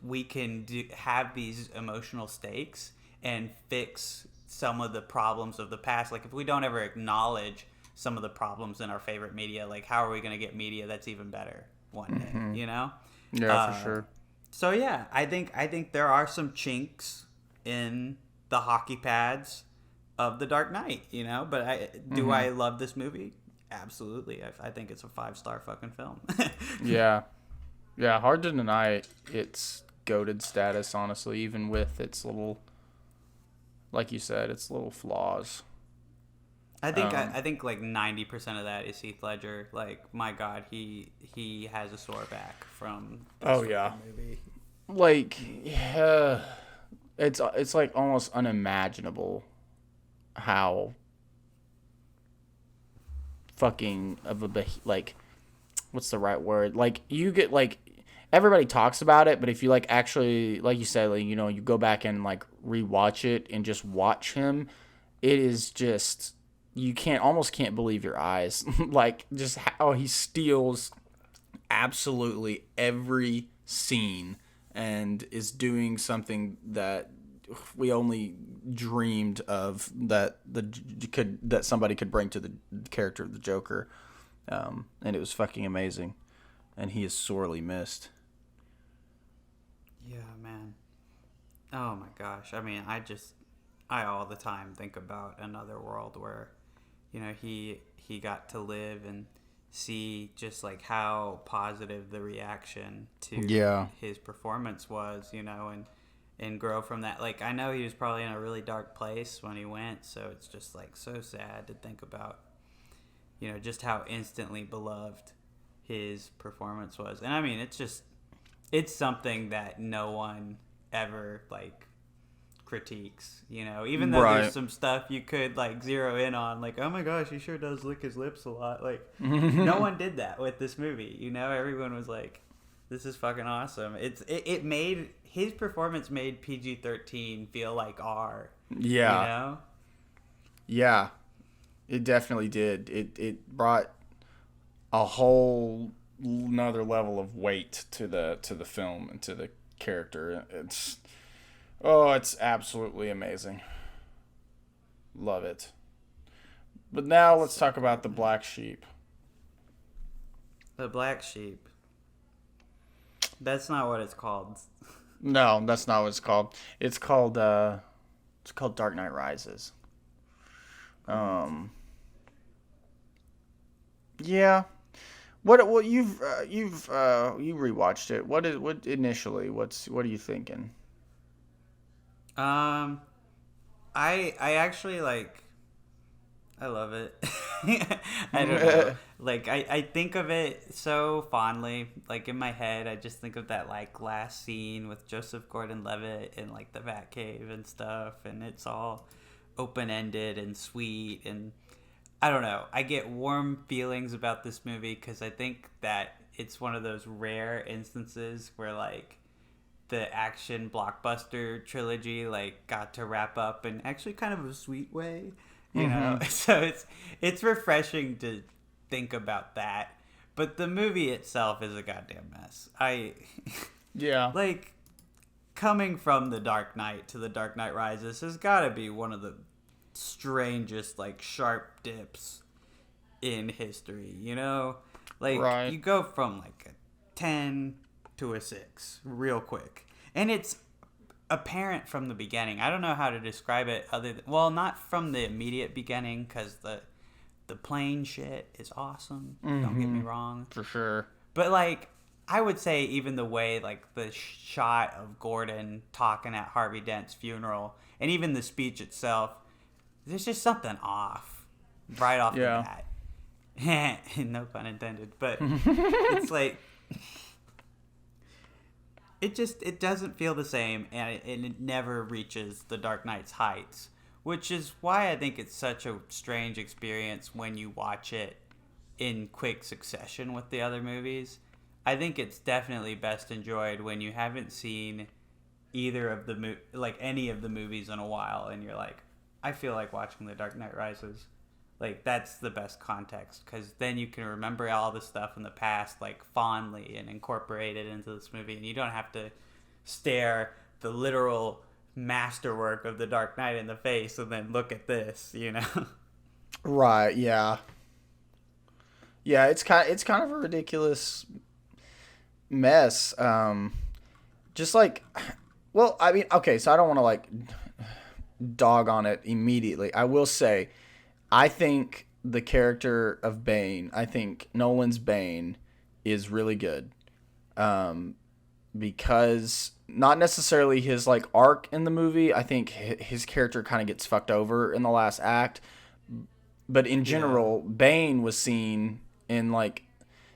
we can have these emotional stakes and fix some of the problems of the past. Like, if we don't ever acknowledge some of the problems in our favorite media, like, how are we going to get media that's even better one day, you know? Yeah, for sure. So yeah, I think there are some chinks in the hockey pads of The Dark Knight, you know, but I love this movie? Absolutely. I think it's a 5-star fucking film. Yeah, hard to deny its goated status, honestly, even with its little, like you said, its little flaws. I think like 90% of that is Heath Ledger. Like, my God, he has a sore back from this movie. Like, yeah, it's like almost unimaginable how fucking of a like, what's the right word? Like, you get like, everybody talks about it, but if you like actually, like you said, like, you know, you go back and like rewatch it and just watch him, it is just, you can't believe your eyes. Like, just how he steals absolutely every scene and is doing something that we only dreamed of, that somebody could bring to the character of the Joker, and it was fucking amazing, and he is sorely missed. Yeah, man. Oh my gosh. I mean, I all the time think about another world where, you know, he got to live and see just like how positive the reaction to his performance was, you know, and grow from that. Like, I know he was probably in a really dark place when he went, so it's just like so sad to think about, you know, just how instantly beloved his performance was. And I mean, it's something that no one ever like critiques, you know, even though there's some stuff you could like zero in on, like, oh my gosh, he sure does lick his lips a lot. Like, no one did that with this movie, you know. Everyone was like, this is fucking awesome. It made his performance made PG-13 feel like R. Yeah. You know? Yeah. It definitely did. It brought a whole another level of weight to the film and to the character. It's absolutely amazing. Love it. But now let's talk about the Black Sheep. The Black Sheep. That's not what it's called. No, that's not what it's called. It's called Dark Knight Rises. Yeah. What you rewatched it. What are you thinking? I actually like, I love it. I don't know. Like, I think of it so fondly. Like, in my head, I just think of that like last scene with Joseph Gordon-Levitt in like the Batcave and stuff, and it's all open-ended and sweet, and I don't know. I get warm feelings about this movie because I think that it's one of those rare instances where like the action blockbuster trilogy like got to wrap up in actually kind of a sweet way, you know. So it's refreshing to think about that. But the movie itself is a goddamn mess. Yeah. Like, coming from The Dark Knight to The Dark Knight Rises has got to be one of the strangest like sharp dips in history, you know. Like, you go from like a 10 to a 6 real quick, and it's apparent from the beginning. I don't know how to describe it other than, well, not from the immediate beginning, because the plane shit is awesome, don't get me wrong, for sure, but like I would say even the way like the shot of Gordon talking at Harvey Dent's funeral, and even the speech itself, there's just something off right off the bat. No pun intended, but it's like it doesn't feel the same, and it never reaches the Dark Knight's heights, which is why I think it's such a strange experience when you watch it in quick succession with the other movies. I think it's definitely best enjoyed when you haven't seen either of the any of the movies in a while, and you're like, I feel like watching The Dark Knight Rises. Like, that's the best context, because then you can remember all the stuff in the past like fondly and incorporate it into this movie, and you don't have to stare the literal masterwork of The Dark Knight in the face and then look at this, you know. Right, yeah. Yeah, it's kind of a ridiculous mess. Just like, well, I mean, okay, so I don't want to like dog on it immediately. I will say, I think the character of Bane, I think Nolan's Bane is really good. Because not necessarily his like arc in the movie. I think his character kind of gets fucked over in the last act. But in general, Bane was seen in like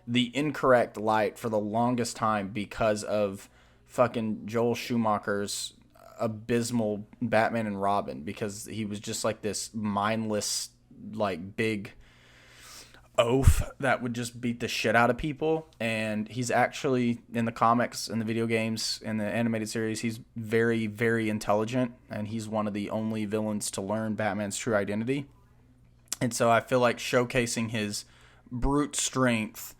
the incorrect light for the longest time because of fucking Joel Schumacher's abysmal Batman and Robin, because he was just like this mindless, like, big oaf that would just beat the shit out of people. And he's actually, in the comics, in the video games, in the animated series, he's very, very intelligent. And he's one of the only villains to learn Batman's true identity. And so I feel like showcasing his brute strength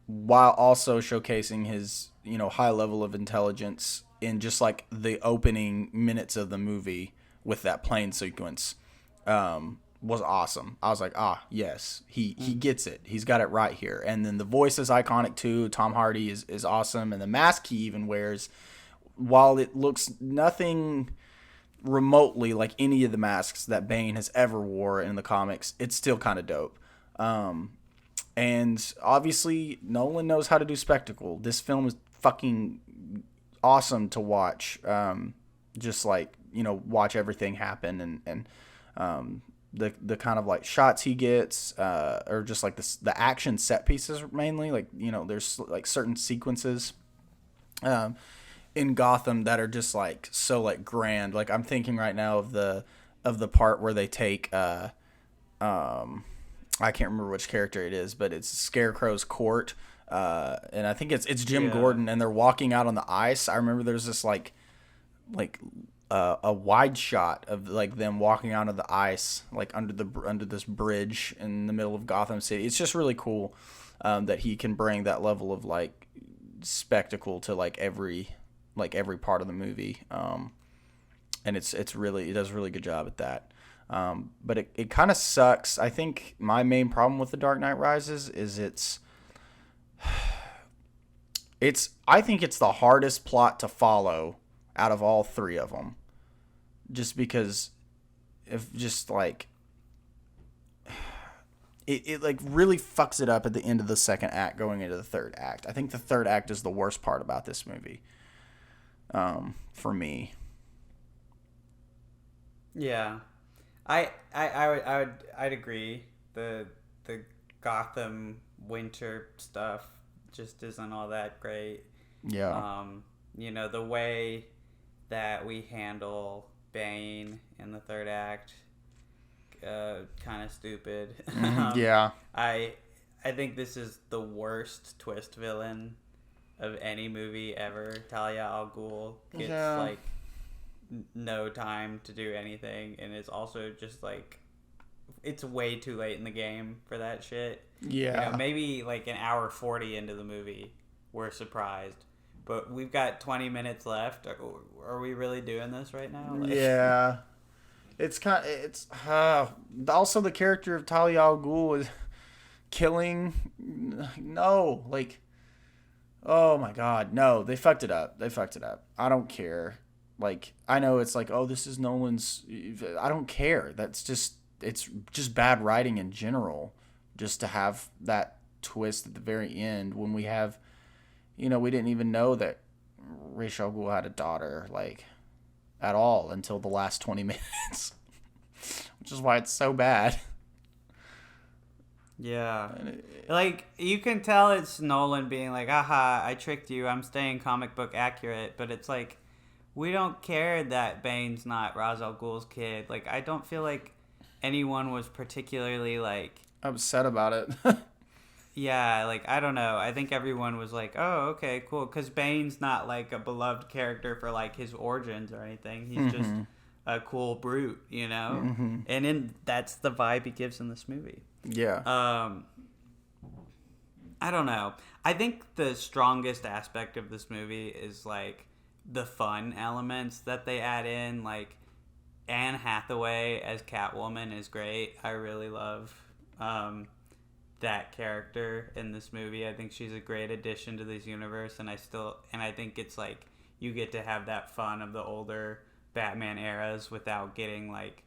while also showcasing his, high level of intelligence in just like the opening minutes of the movie with that plane sequence, was awesome. I was like, yes, he gets it. He's got it right here. And then the voice is iconic too. Tom Hardy is awesome. And the mask he even wears, while it looks nothing remotely like any of the masks that Bane has ever wore in the comics, it's still kind of dope. And obviously Nolan knows how to do spectacle. This film is fucking awesome to watch. Just like, watch everything happen and the kind of like shots he gets, or just like the action set pieces mainly, like, there's like certain sequences in Gotham that are just like so like grand. Like I'm thinking right now of the part where they take I can't remember which character it is, but it's Scarecrow's court, and I think it's Jim Gordon, and they're walking out on the ice. I remember there's this like a wide shot of like them walking out of the ice, like under this bridge in the middle of Gotham City. It's just really cool that he can bring that level of like spectacle to like every part of the movie, and it does a really good job at that. But it kind of sucks. I think my main problem with The Dark Knight Rises is I think it's the hardest plot to follow out of all three of them. Just because it like really fucks it up at the end of the second act going into the third act. I think the third act is the worst part about this movie, for me. Yeah. I'd agree. The Gotham winter stuff just isn't all that great. Yeah. The way that we handle Bane in the third act, kind of stupid. Yeah. I think this is the worst twist villain of any movie ever. Talia al Ghul gets like no time to do anything, and it's also just like it's way too late in the game for that shit. Yeah. Maybe like an hour 40 into the movie we're surprised, but we've got 20 minutes left. Are we really doing this right now? Yeah. It's also the character of Talia al Ghul is killing. No, like, oh my god, no, they fucked it up. I don't care. Like, I know it's like, oh, this is Nolan's. I don't care. It's just bad writing in general. Just to have that twist at the very end when we have, we didn't even know that Ra's al Ghul had a daughter, like, at all until the last 20 minutes, which is why it's so bad. Yeah. Like, you can tell it's Nolan being like, aha, I tricked you, I'm staying comic book accurate, but it's like, we don't care that Bane's not Ra's al Ghul's kid. Like, I don't feel like anyone was particularly, like... upset about it. Yeah, like, I don't know. I think everyone was like, oh, okay, cool. Because Bane's not, like, a beloved character for, like, his origins or anything. He's just a cool brute, And that's the vibe he gives in this movie. Yeah. I don't know. I think the strongest aspect of this movie is, like, the fun elements that they add in. Like, Anne Hathaway as Catwoman is great. I really love that character in this movie. I think she's a great addition to this universe, and I think it's like you get to have that fun of the older Batman eras without getting like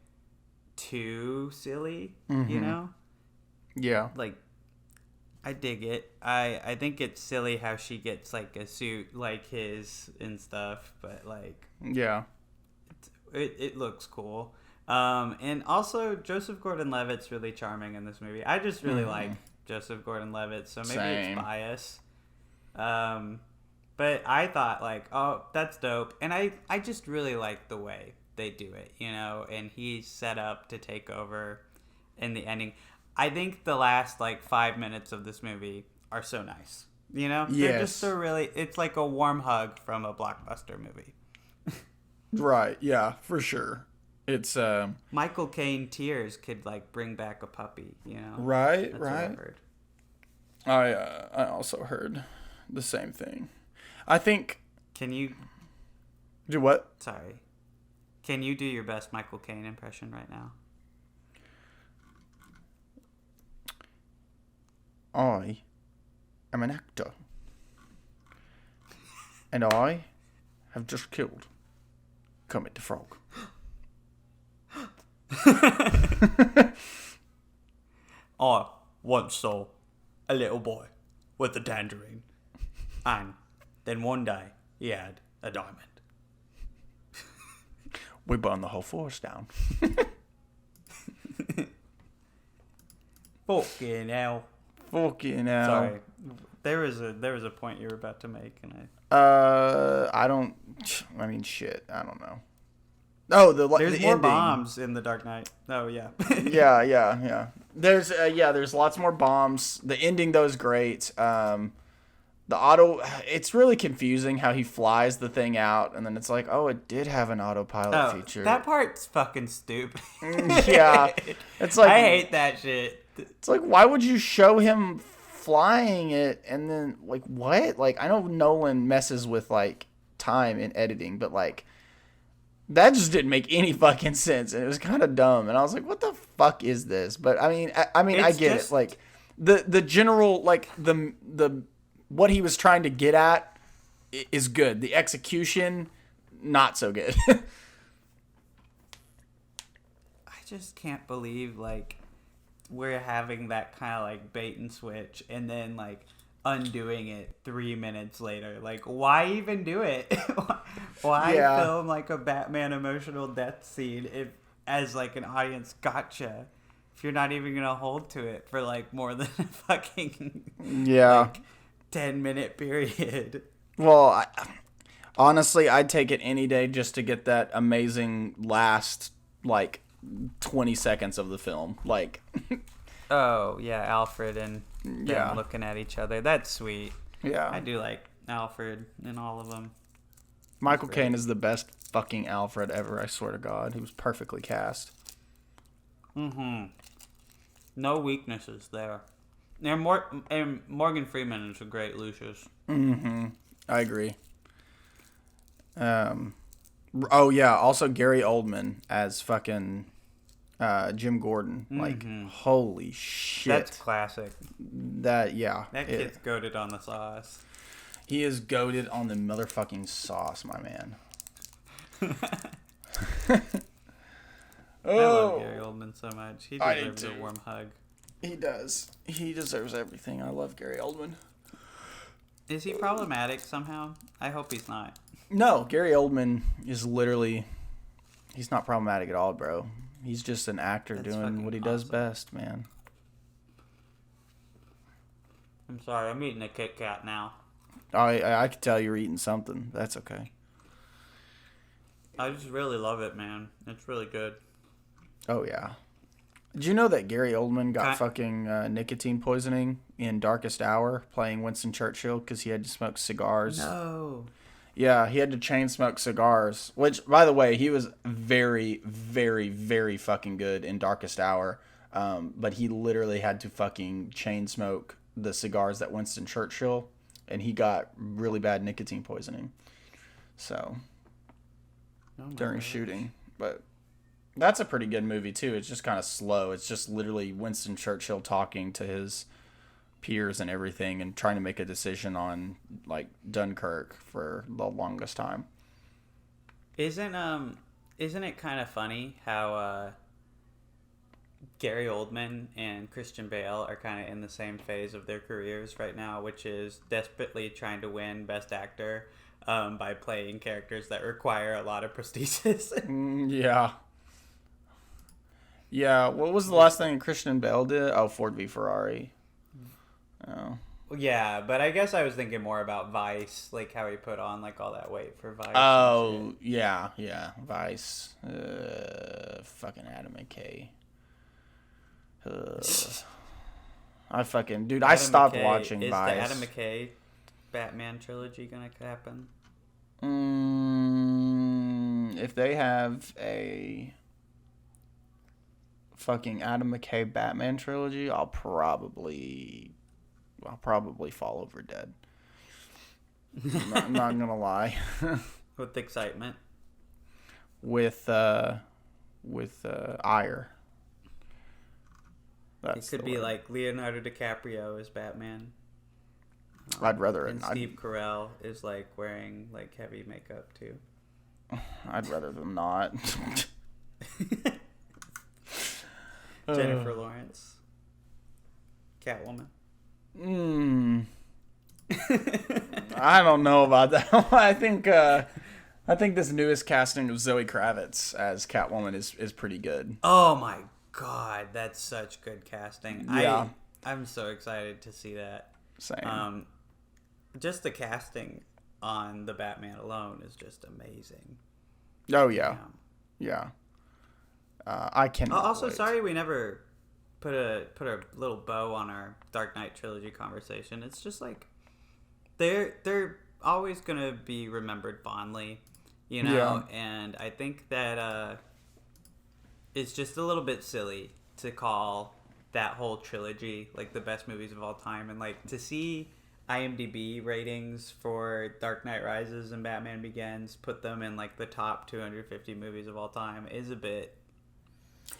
too silly, Yeah. Like, I dig it. I think it's silly how she gets like a suit like his and stuff, but like, yeah, it looks cool. And also Joseph Gordon-Levitt's really charming in this movie. I just really like Joseph Gordon-Levitt, so maybe it's bias. But I thought like, oh, that's dope. And I just really like the way they do it, and he's set up to take over in the ending. I think the last like 5 minutes of this movie are so nice. You know, they're just so really. It's like a warm hug from a blockbuster movie. Right? Yeah, for sure. It's Michael Caine tears could like bring back a puppy. You know, right, That's right. what I've heard. I also heard the same thing. I think. Can you Do what? Sorry. Can you do your best Michael Caine impression right now? I am an actor. And I have just killed Kermit the Frog. I once saw a little boy with a tangerine. And then one day he had a diamond. We burned the whole forest down. Fucking hell. Fucking hell. Sorry. There was a point you were about to make, and I mean, shit. I don't know. Oh, there's the more ending. Bombs in The Dark Knight. Oh yeah. yeah. There's lots more bombs. The ending though is great. It's really confusing how he flies the thing out, and then it's like, oh, it did have an autopilot feature. That part's fucking stupid. Yeah, it's like I hate that shit. It's like, why would you show him flying it and then like what? Like, I know Nolan messes with like time in editing, but like that just didn't make any fucking sense, and it was kind of dumb. And I was like, what the fuck is this? But I mean, I get it. Like the general like the what he was trying to get at is good. The execution, not so good. I just can't believe like we're having that kind of like bait and switch and then like undoing it 3 minutes later. Like, why even do it? Why film like a Batman emotional death scene if as like an audience gotcha if you're not even gonna hold to it for like more than a fucking like 10-minute period. Well, honestly, I'd take it any day just to get that amazing last like 20 seconds of the film. Like, oh yeah, Alfred and them looking at each other. That's sweet. Yeah, I do like Alfred in all of them. Michael Caine is the best fucking Alfred ever. I swear to God, he was perfectly cast. No weaknesses there. And Morgan Freeman is a great Lucius. I agree. Oh yeah, also Gary Oldman as fucking Jim Gordon. Like, holy shit. That's classic. That kid's goated on the sauce. He is goated on the motherfucking sauce, my man. I love Gary Oldman so much. He deserves a warm hug. He does. He deserves everything. I love Gary Oldman. Is he problematic somehow? I hope he's not. No, Gary Oldman is literally... He's not problematic at all, bro. He's just an actor doing what he does best, man. I'm sorry, I'm eating a Kit Kat now. I could tell you're eating something. That's okay. I just really love it, man. It's really good. Oh, yeah. Did you know that Gary Oldman got fucking nicotine poisoning in Darkest Hour playing Winston Churchill because he had to smoke cigars? No. Yeah, he had to chain smoke cigars, which, by the way, he was very, very, very fucking good in Darkest Hour. But he literally had to fucking chain smoke the cigars that Winston Churchill, and he got really bad nicotine poisoning. So, during shooting. But that's a pretty good movie, too. It's just kind of slow. It's just literally Winston Churchill talking to his peers and everything and trying to make a decision on like Dunkirk for the longest time. Isn't it kind of funny how Gary Oldman and Christian Bale are kind of in the same phase of their careers right now, which is desperately trying to win Best Actor by playing characters that require a lot of prosthesis. Yeah, what was the last thing Christian Bale did? Oh, Ford v Ferrari. Oh. Yeah, but I guess I was thinking more about Vice, like how he put on like all that weight for Vice. Oh, yeah, Vice. Fucking Adam McKay. I stopped watching Is Vice. the Adam McKay Batman trilogy gonna happen? If they have a fucking Adam McKay Batman trilogy, I'll probably fall over dead. I'm not gonna lie. With excitement. With ire. It could be like Leonardo DiCaprio as Batman. I'd rather and Steve Carell is like wearing like heavy makeup too. I'd rather them not. Jennifer Lawrence, Catwoman. I don't know about that. I think this newest casting of Zoe Kravitz as Catwoman is pretty good. Oh my god, that's such good casting. Yeah. I'm so excited to see that. Same. Just the casting on the Batman alone is just amazing. Oh yeah. I cannot. Also, wait. sorry we never put a little bow on our Dark Knight trilogy conversation. It's just like they're always gonna be remembered fondly, you know. Yeah. And I think that it's just a little bit silly to call that whole trilogy like the best movies of all time, and like to see IMDb ratings for Dark Knight Rises and Batman Begins put them in like the top 250 movies of all time is a bit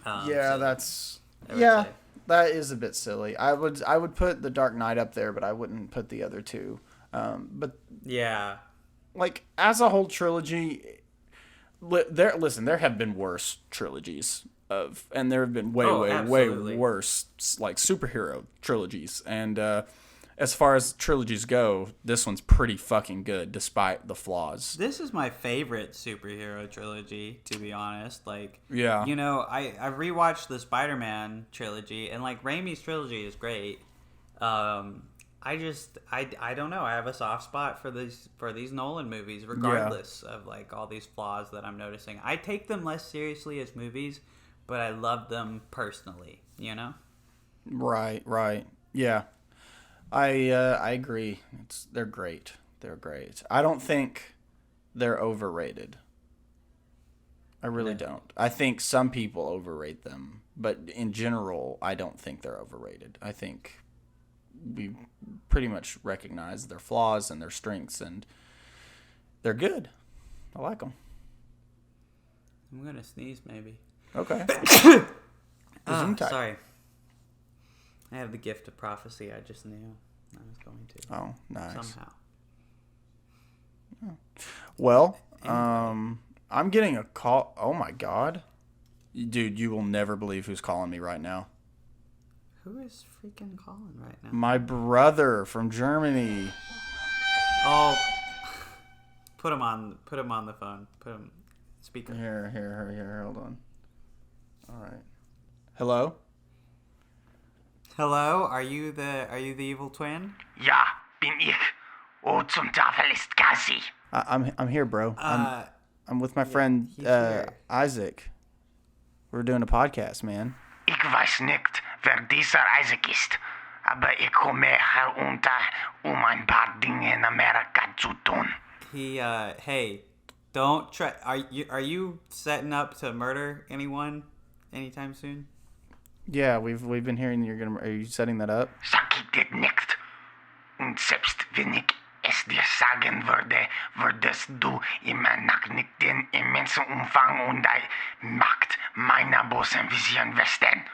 silly, that is a bit silly. I would put The Dark Knight up there, but I wouldn't put the other two. But yeah, like as a whole trilogy, there have been worse trilogies and there have been way worse like superhero trilogies, and as far as trilogies go, this one's pretty fucking good despite the flaws. This is my favorite superhero trilogy, to be honest. Like, yeah, you know, I rewatched the Spider-Man trilogy, and like Raimi's trilogy is great. I don't know. I have a soft spot for these Nolan movies, regardless of like all these flaws that I'm noticing. I take them less seriously as movies, but I love them personally. You know? Right. Yeah. I agree. They're great. They're great. I don't think they're overrated. I really don't. I think some people overrate them, but in general, I don't think they're overrated. I think we pretty much recognize their flaws and their strengths, and they're good. I like them. I'm gonna sneeze, maybe. Okay. Sorry. I have the gift of prophecy. I just knew I was going to. Oh, nice. Somehow. Oh. Well, I'm getting a call. Oh my god. Dude, you will never believe who's calling me right now. Who is freaking calling right now? My brother from Germany. Oh. Put him on the phone. Put him speaker. Here, hold on. All right. Hello? Hello, are you the evil twin? Ja, bin ich. Oh, zum Teufel ist Cassie. I'm here, bro. I'm with my friend Isaac. We're doing a podcast, man. Ich weiß nicht, wer dieser Isaac ist, aber ich komme herunter, ein paar Dinge in Amerika zu tun. Hey, don't try. Are you setting up to murder anyone anytime soon? Yeah, we've been hearing are you setting that up? Sag ich dir nicht. Und selbst wenn ich es dir sagen würde, würdest du immer noch nicht den immensen Umfang und die Macht meiner bösen Vision wissen.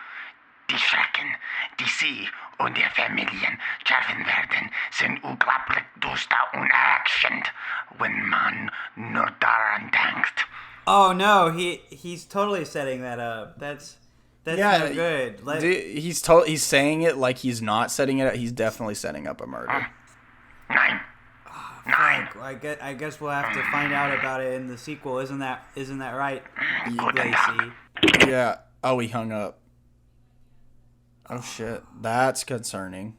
Die Schrecken, die sie und ihre Familien schärfen werden, sind unglaublich duster und erschreckend, wenn man nur daran denkt. Oh no, he's totally setting that up. That's not good. He's saying it like he's not setting it up. He's definitely setting up a murder. Nein. Nein. I guess we'll have to find out about it in the sequel. Isn't that right, Guten Lacey? Yeah. Oh, he hung up. Oh shit, that's concerning.